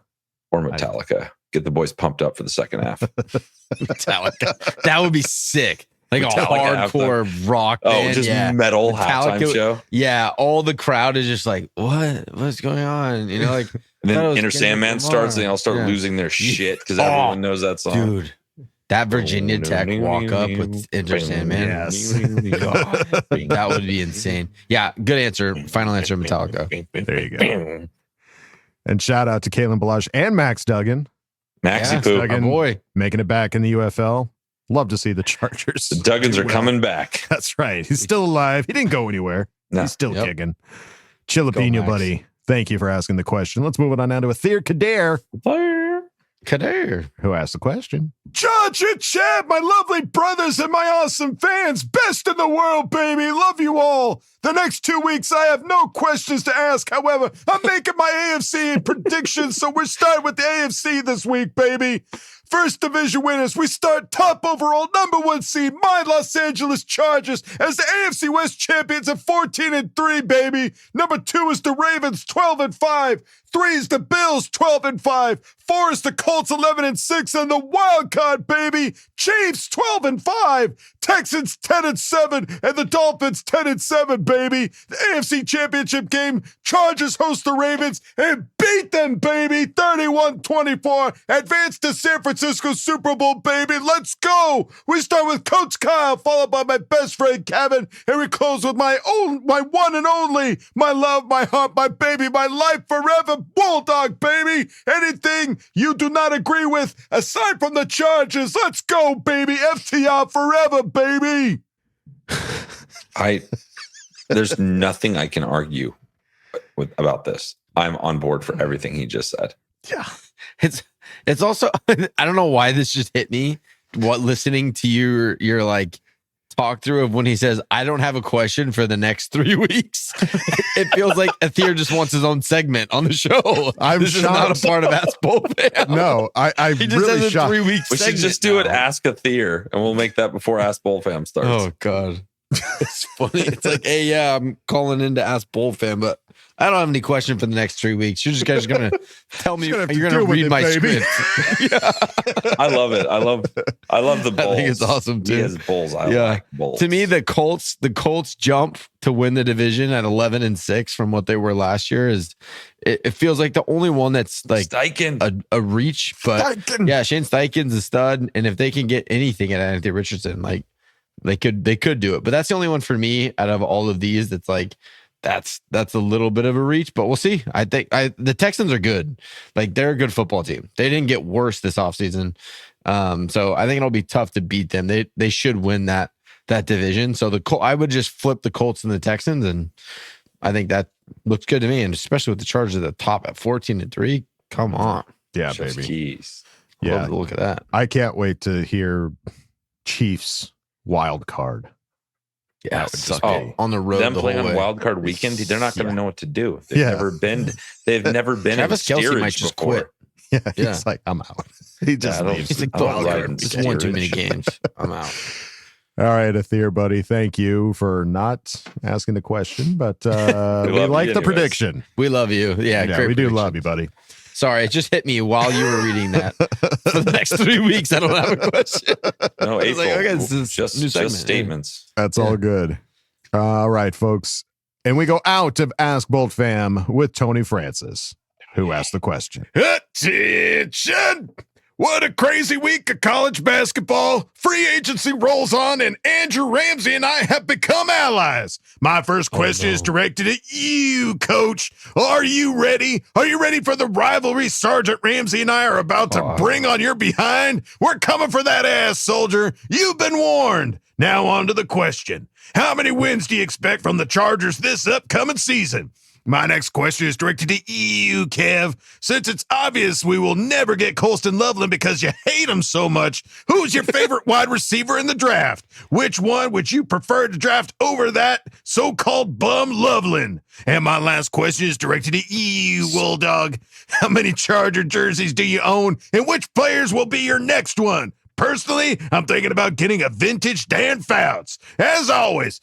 Or Metallica. Get the boys pumped up for the second half. Metallica. That would be sick. Like a Metallica hardcore rock Oh, band. just yeah. metal halftime show. Yeah, all the crowd is just like, what's going on? You know, like And then Kendrick Inner Sandman starts, and they all start losing their shit because everyone knows that song. Dude, that Virginia Tech walk up with Inner Sandman. Yes. God, that would be insane. Yeah, good answer. Final answer, Metallica. There you go. And shout out to Kalen Balazs and Max Duggan. Maxi Poo. My boy. Making it back in the UFL. Love to see the Chargers. The Duggans do are well. coming back. That's right. He's still alive. He didn't go anywhere. No. He's still Yep. kicking. Chilapino, Max. buddy. Thank you for asking the question. Let's move it on now to Athir Kader, Kader. who asked the question. Judge and Chad, my lovely brothers and my awesome fans. Best in the world, baby. Love you all. The next 2 weeks, I have no questions to ask. However, I'm making my AFC predictions, so we're starting with the AFC this week, baby. First division winners, we start top overall, number 1 seed, my Los Angeles Chargers, as the AFC West champions at 14-3, baby. Number 2 is the Ravens, 12-5. 3 is the Bills, 12-5. 4 is the Colts, 11-6, and the wild card, baby. Chiefs, 12-5. Texans, 10-7, and the Dolphins, 10-7, baby. The AFC Championship game, Chargers host the Ravens and beat them, baby. 31-24. Advance to San Francisco Super Bowl, baby. Let's go. We start with Coach Kyle, followed by my best friend Kevin, and we close with my one and only, my love, my heart, my baby, my life forever, Bulldog, baby. Anything you do not agree with, aside from the Chargers, let's go, baby. FTR forever, baby. There's nothing I can argue about this. I'm on board for everything he just said. Yeah. It's also, I don't know why this just hit me. What listening to your like talk through of when he says, I don't have a question for the next 3 weeks. It feels like Athir just wants his own segment on the show. This is not a part of Ask Boltfam. No, I he just really has a shocked. 3 week We should just do it. Ask Athir, and we'll make that before Ask Boltfam starts. Oh God. It's funny. It's like, hey, yeah, I'm calling in to Ask Boltfam, but I don't have any question for the next 3 weeks. You're just guys going to tell me you're going to read my script. I love it. I love the bulls. I think it's awesome too. He has bulls. I like bulls. To me, the Colts jump to win the division at 11-6 from what they were last year is it feels like the only one that's like a reach. But yeah, Shane Steichen's a stud, and if they can get anything at Anthony Richardson, like they could do it. But that's the only one for me out of all of these that's like that's a little bit of a reach, but we'll see. I think the Texans are good. Like, they're a good football team. They didn't get worse this offseason. So I think it'll be tough to beat them. They should win that division. So I would just flip the Colts and the Texans, and I think that looks good to me. And especially with the Chargers at the top at 14-3. Come on. Yeah, Just baby. keys. Yeah. Love to look at that. I can't wait to hear Chiefs wild card. Yeah, That would just be on the road. Them the playing whole on way. wild card weekend, they're not going to Yeah. know what to do. They've Yeah. never been. They've never been. Travis in Kelce might steerage just before. quit. Yeah, Yeah. he's like, I'm out. He just I don't- leaves. He's like, I don't "Dog, like I him. just won too many games. I'm out." All right, Athir, buddy. Thank you for not asking the question, but we love you like the anyways. prediction. We love you. Yeah, Yeah, great we do prediction. love you, buddy. Sorry, it just hit me while you were reading that. For the next 3 weeks, I don't have a question. No, I was like, April. okay, this is just new segment. statements. That's all good. All right, folks. And we go out of Ask Boltfam with Tony Francis, who asked the question. Attention! What a crazy week of college basketball. Free agency rolls on, and Andrew Ramsey and I have become allies. My first question is directed at you, Coach. Are you ready? Are you ready for the rivalry Sergeant Ramsey and I are about to bring on your behind? We're coming for that ass, soldier. You've been warned. Now on to the question. How many wins do you expect from the Chargers this upcoming season? My next question is directed to you, Kev. Since it's obvious we will never get Colston Loveland because you hate him so much, who's your favorite wide receiver in the draft? Which one would you prefer to draft over that so-called bum Loveland? And my last question is directed to you, Wolldog. How many Charger jerseys do you own, and which players will be your next one? Personally, I'm thinking about getting a vintage Dan Fouts. As always,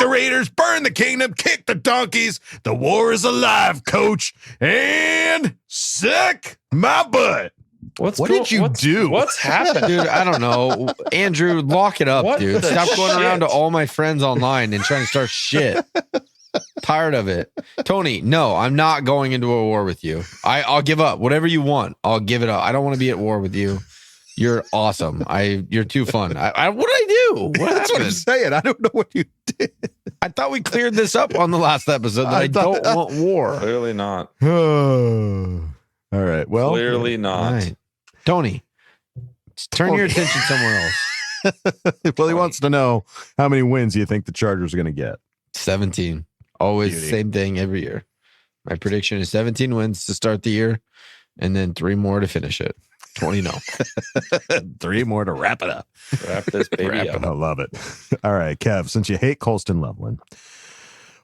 the Raiders, burn the kingdom, kick the donkeys. The war is alive, Coach. And suck my butt. What did you do? What's happening? Dude, I don't know. Andrew, lock it up, What dude. the Stop going around to shit? all my friends online and trying to start shit. Tired of it. Tony, no, I'm not going into a war with you. I'll give up. Whatever you want, I'll give it up. I don't want to be at war with you. You're awesome. You're too fun. What did I do? What That's what I'm happened? saying. I don't know what you did. I thought we cleared this up on the last episode that I don't want war. Clearly not. All right. Well, Clearly not. All right. Tony, turn your attention somewhere else. well, he wants to know how many wins you think the Chargers are going to get. 17. Always Beauty. the same thing every year. My prediction is 17 wins to start the year and then 3 more to finish it. 20 no. 3 more to wrap it up. Wrap this baby up. I love it. All right, Kev, since you hate Colston Loveland,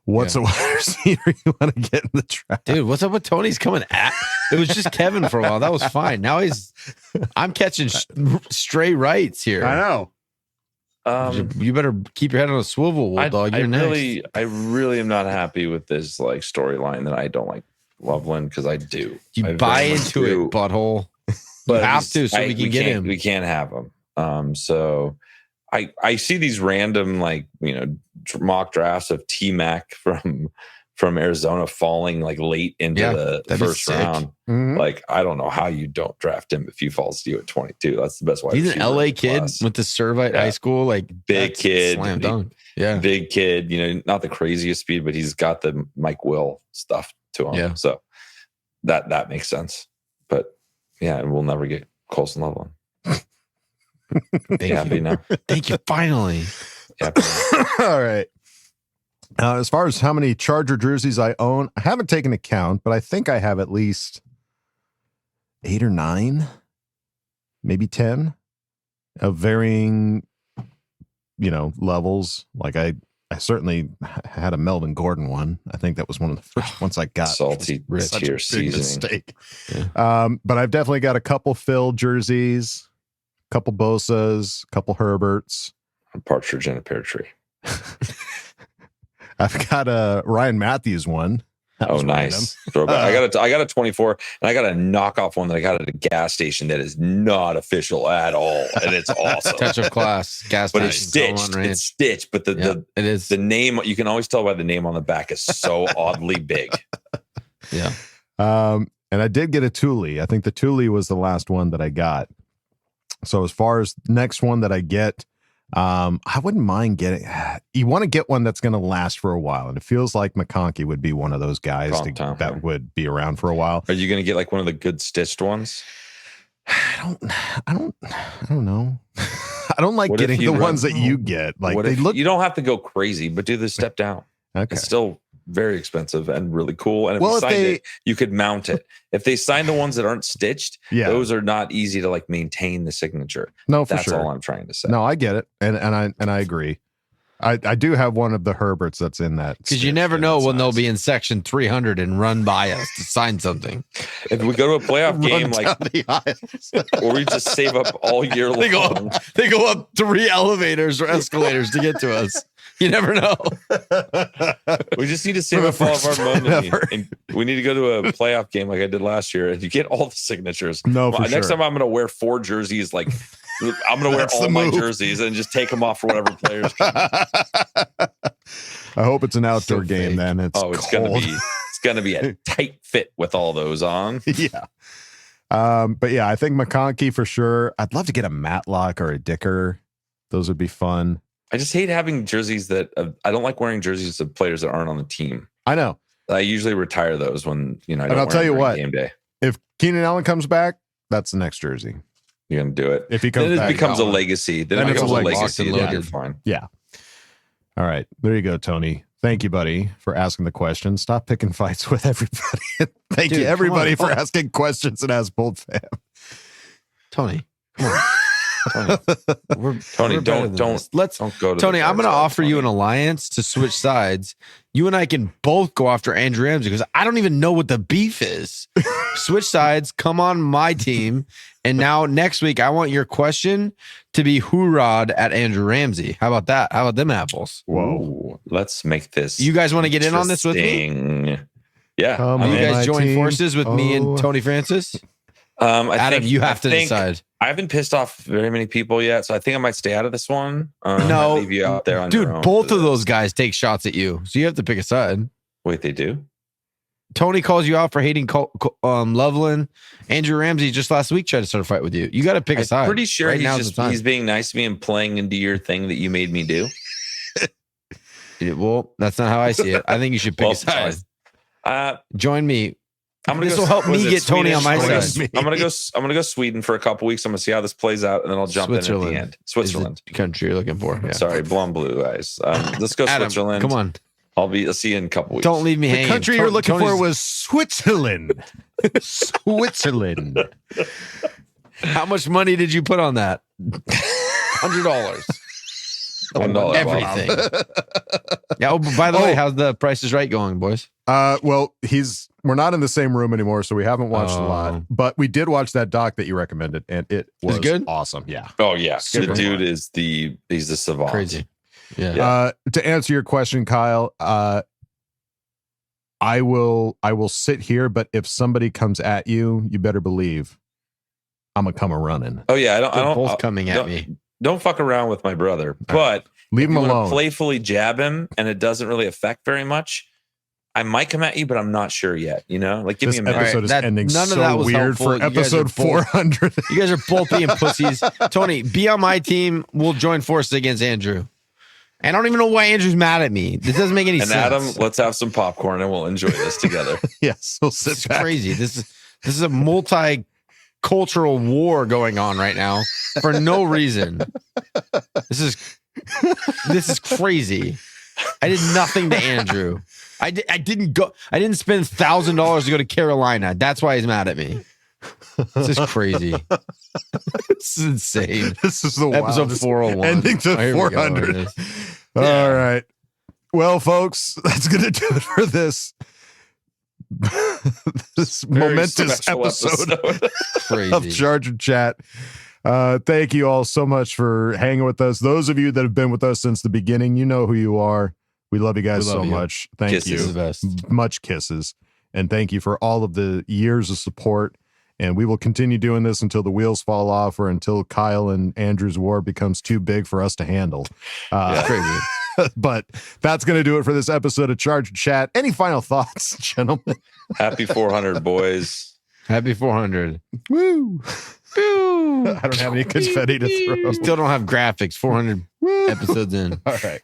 what's a wide receiver you want to get in the draft? Dude, what's up with Tony's coming at? It was just Kevin for a while. That was fine. Now I'm catching stray rights here. I know. You better keep your head on a swivel, Bulldog. You're next. I really am not happy with this like storyline that I don't like Loveland because I do. You I buy very much into do. it, butthole. But you have to, so we can get him. We can't have him. So I see these random mock drafts of T-Mac from Arizona falling like late into the first round. Mhm. Like I don't know how you don't draft him if he falls to you at 22. That's the best wide He's an receiver in LA the kid class. went to Servite High School. Like Big that's kid, slam dunk. Yeah, big kid. Not the craziest speed, but he's got the Mike Will stuff to him. Yeah. So that makes sense. But yeah, we'll never get Colston Loveland. Happy now. Thank you. Finally. Happy now. All right. As far as how many Charger jerseys I own, I haven't taken account, but I think I have at least 8 or 9, maybe 10 of varying, levels. Like I certainly had a Melvin Gordon one. I think that was one of the first ones I got. Salty Such tier a big seasoning. mistake. But I've definitely got a couple Phil jerseys, a couple Bosas, a couple Herberts. A partridge in a pear tree. I've got a Ryan Matthews one. That Oh, was nice. random. Throwback. I got a 24, and I got a knockoff one that I got at a gas station that is not official at all, and it's awesome. Touch of class. Gas But it's station, stitched. Ranch. It's stitched, but it is. the name you can always tell by the name on the back is so oddly big. Yeah. And I did get a Thule. I think the Thule was the last one that I got. So as far as next one that I get, I wouldn't mind getting. You want to get one that's going to last for a while, and it feels like McConkey would be one of those guys that would be around for a while. Are you going to get like one of the good stitched ones? I don't know. I don't like getting the ones that you get. Like they look. You don't have to go crazy, but do the step down. Okay. It's still very expensive and really cool. And if you signed it, you could mount it. If they sign the ones that aren't stitched, those are not easy to like maintain the signature. No, for That's sure. all I'm trying to say. No, I get it, and I agree. I do have one of the Herberts that's in that because you never know when they'll be in section 300 and run by us to sign something. If we go to a playoff game, like, or we just save up all year long. They go up 3 elevators or escalators to get to us. You never know. We just need to save up all of our money. And we need to go to a playoff game like I did last year, and you get all the signatures. No, for next sure. time I'm going to wear 4 jerseys. Like I'm going to wear all my jerseys and just take them off for whatever players come. I hope it's an outdoor game. Then it's gonna be a tight fit with all those on. Yeah. But yeah, I think McConkey for sure. I'd love to get a Matlock or a Dicker. Those would be fun. I just hate having jerseys that I don't like wearing jerseys of players that aren't on the team. I know. I usually retire those when I don't and I'll tell you what, game day. If Keenan Allen comes back, that's the next jersey. You're gonna do it. If he comes then back, it becomes a legacy. Then it becomes a legacy. Then you're fine. Yeah. All right. There you go, Tony. Thank you, buddy, for asking the question. Stop picking fights with everybody. Thank you, everybody, for asking questions and Ask Boltfam. Tony, come on. Tony, don't go to Tony, I'm going to offer you an alliance to switch sides. You and I can both go after Andrew Ramsey because I don't even know what the beef is. Switch sides, come on my team. And now next week, I want your question to be hoorah'd at Andrew Ramsey. How about that? How about them apples? Whoa. Let's make this. You guys want to get in on this with me? Yeah. You guys join forces with me and Tony Francis? Adam, you have to decide. I haven't pissed off very many people yet, so I think I might stay out of this one. No, leave you out there on dude. your own Both of those guys take shots at you, so you have to pick a side. Wait, they do? Tony calls you out for hating Loveland. Andrew Ramsey just last week tried to start a fight with you. You got to pick a side. I'm pretty sure right he's being nice to me and playing into your thing that you made me do. Well, that's not how I see it. I think you should pick a side. Join me. This will help me get Tony on my side. I'm gonna go Sweden for a couple weeks. I'm gonna see how this plays out, and then I'll jump in at the end. Switzerland, the country you're looking for. Yeah. Sorry, blue eyes. Let's go Adam, Switzerland. Come on. I'll see you in a couple weeks. Don't leave me hanging. The country you're looking for was Switzerland. Switzerland. How much money did you put on that? $100. $1. Everything. Yeah. Oh, by the way, how's the Price is Right going, boys? Well, we're not in the same room anymore, so we haven't watched a lot. But we did watch that doc that you recommended, and it was good? awesome. Yeah. Oh yeah. The dude is he's the savant. Crazy. Yeah. To answer your question, Kyle, I will sit here, but if somebody comes at you, you better believe I'm gonna come a running. Oh yeah, They're both coming at me. Don't fuck around with my brother, but leave him alone. Playfully jab him, and it doesn't really affect very much. I might come at you, but I'm not sure yet. Like give me a minute. Episode is ending none so of that was weird helpful. for episode 400. You guys are both being pussies. Tony, be on my team. We'll join forces against Andrew. I don't even know why Andrew's mad at me. This doesn't make any sense. And Adam, let's have some popcorn and we'll enjoy this together. Yes, we'll sit back. Crazy. This is a multi-cultural war going on right now for no reason. This is crazy. I did nothing to Andrew. I didn't spend $1,000 to go to Carolina. That's why he's mad at me. This is crazy. This is insane. This is the episode 401. Ending to 400. All right. Well, folks, that's going to do it for this momentous episode of Charger Chat. Thank you all so much for hanging with us. Those of you that have been with us since the beginning, you know who you are. We love you guys so much. Thank you. Kisses. The best. Much kisses. And thank you for all of the years of support. And we will continue doing this until the wheels fall off or until Kyle and Andrew's war becomes too big for us to handle. Crazy. But that's going to do it for this episode of Charger Chat. Any final thoughts, gentlemen? Happy 400, boys. Happy 400. Woo. Woo. I don't have any confetti to throw. You still don't have graphics. 400 episodes in. All right.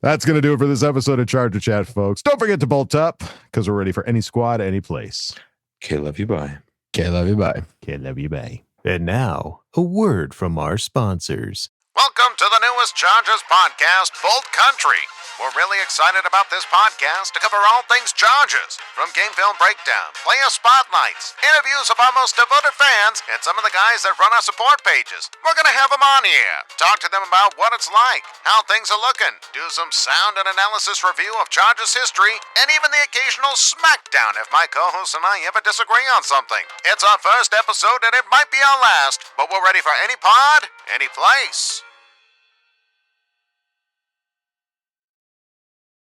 That's going to do it for this episode of Charger Chat, folks. Don't forget to bolt up because we're ready for any squad, any place. Okay, love you, bye. Okay, love you, bye. Okay, love you, bye. And now, a word from our sponsors. Welcome to the newest Chargers podcast, Bolt Country. We're really excited about this podcast to cover all things Chargers, from game film breakdown, player spotlights, interviews of our most devoted fans, and some of the guys that run our support pages. We're going to have them on here, talk to them about what it's like, how things are looking, do some sound and analysis review of Chargers history, and even the occasional smackdown if my co-hosts and I ever disagree on something. It's our first episode and it might be our last, but we're ready for any pod, any place.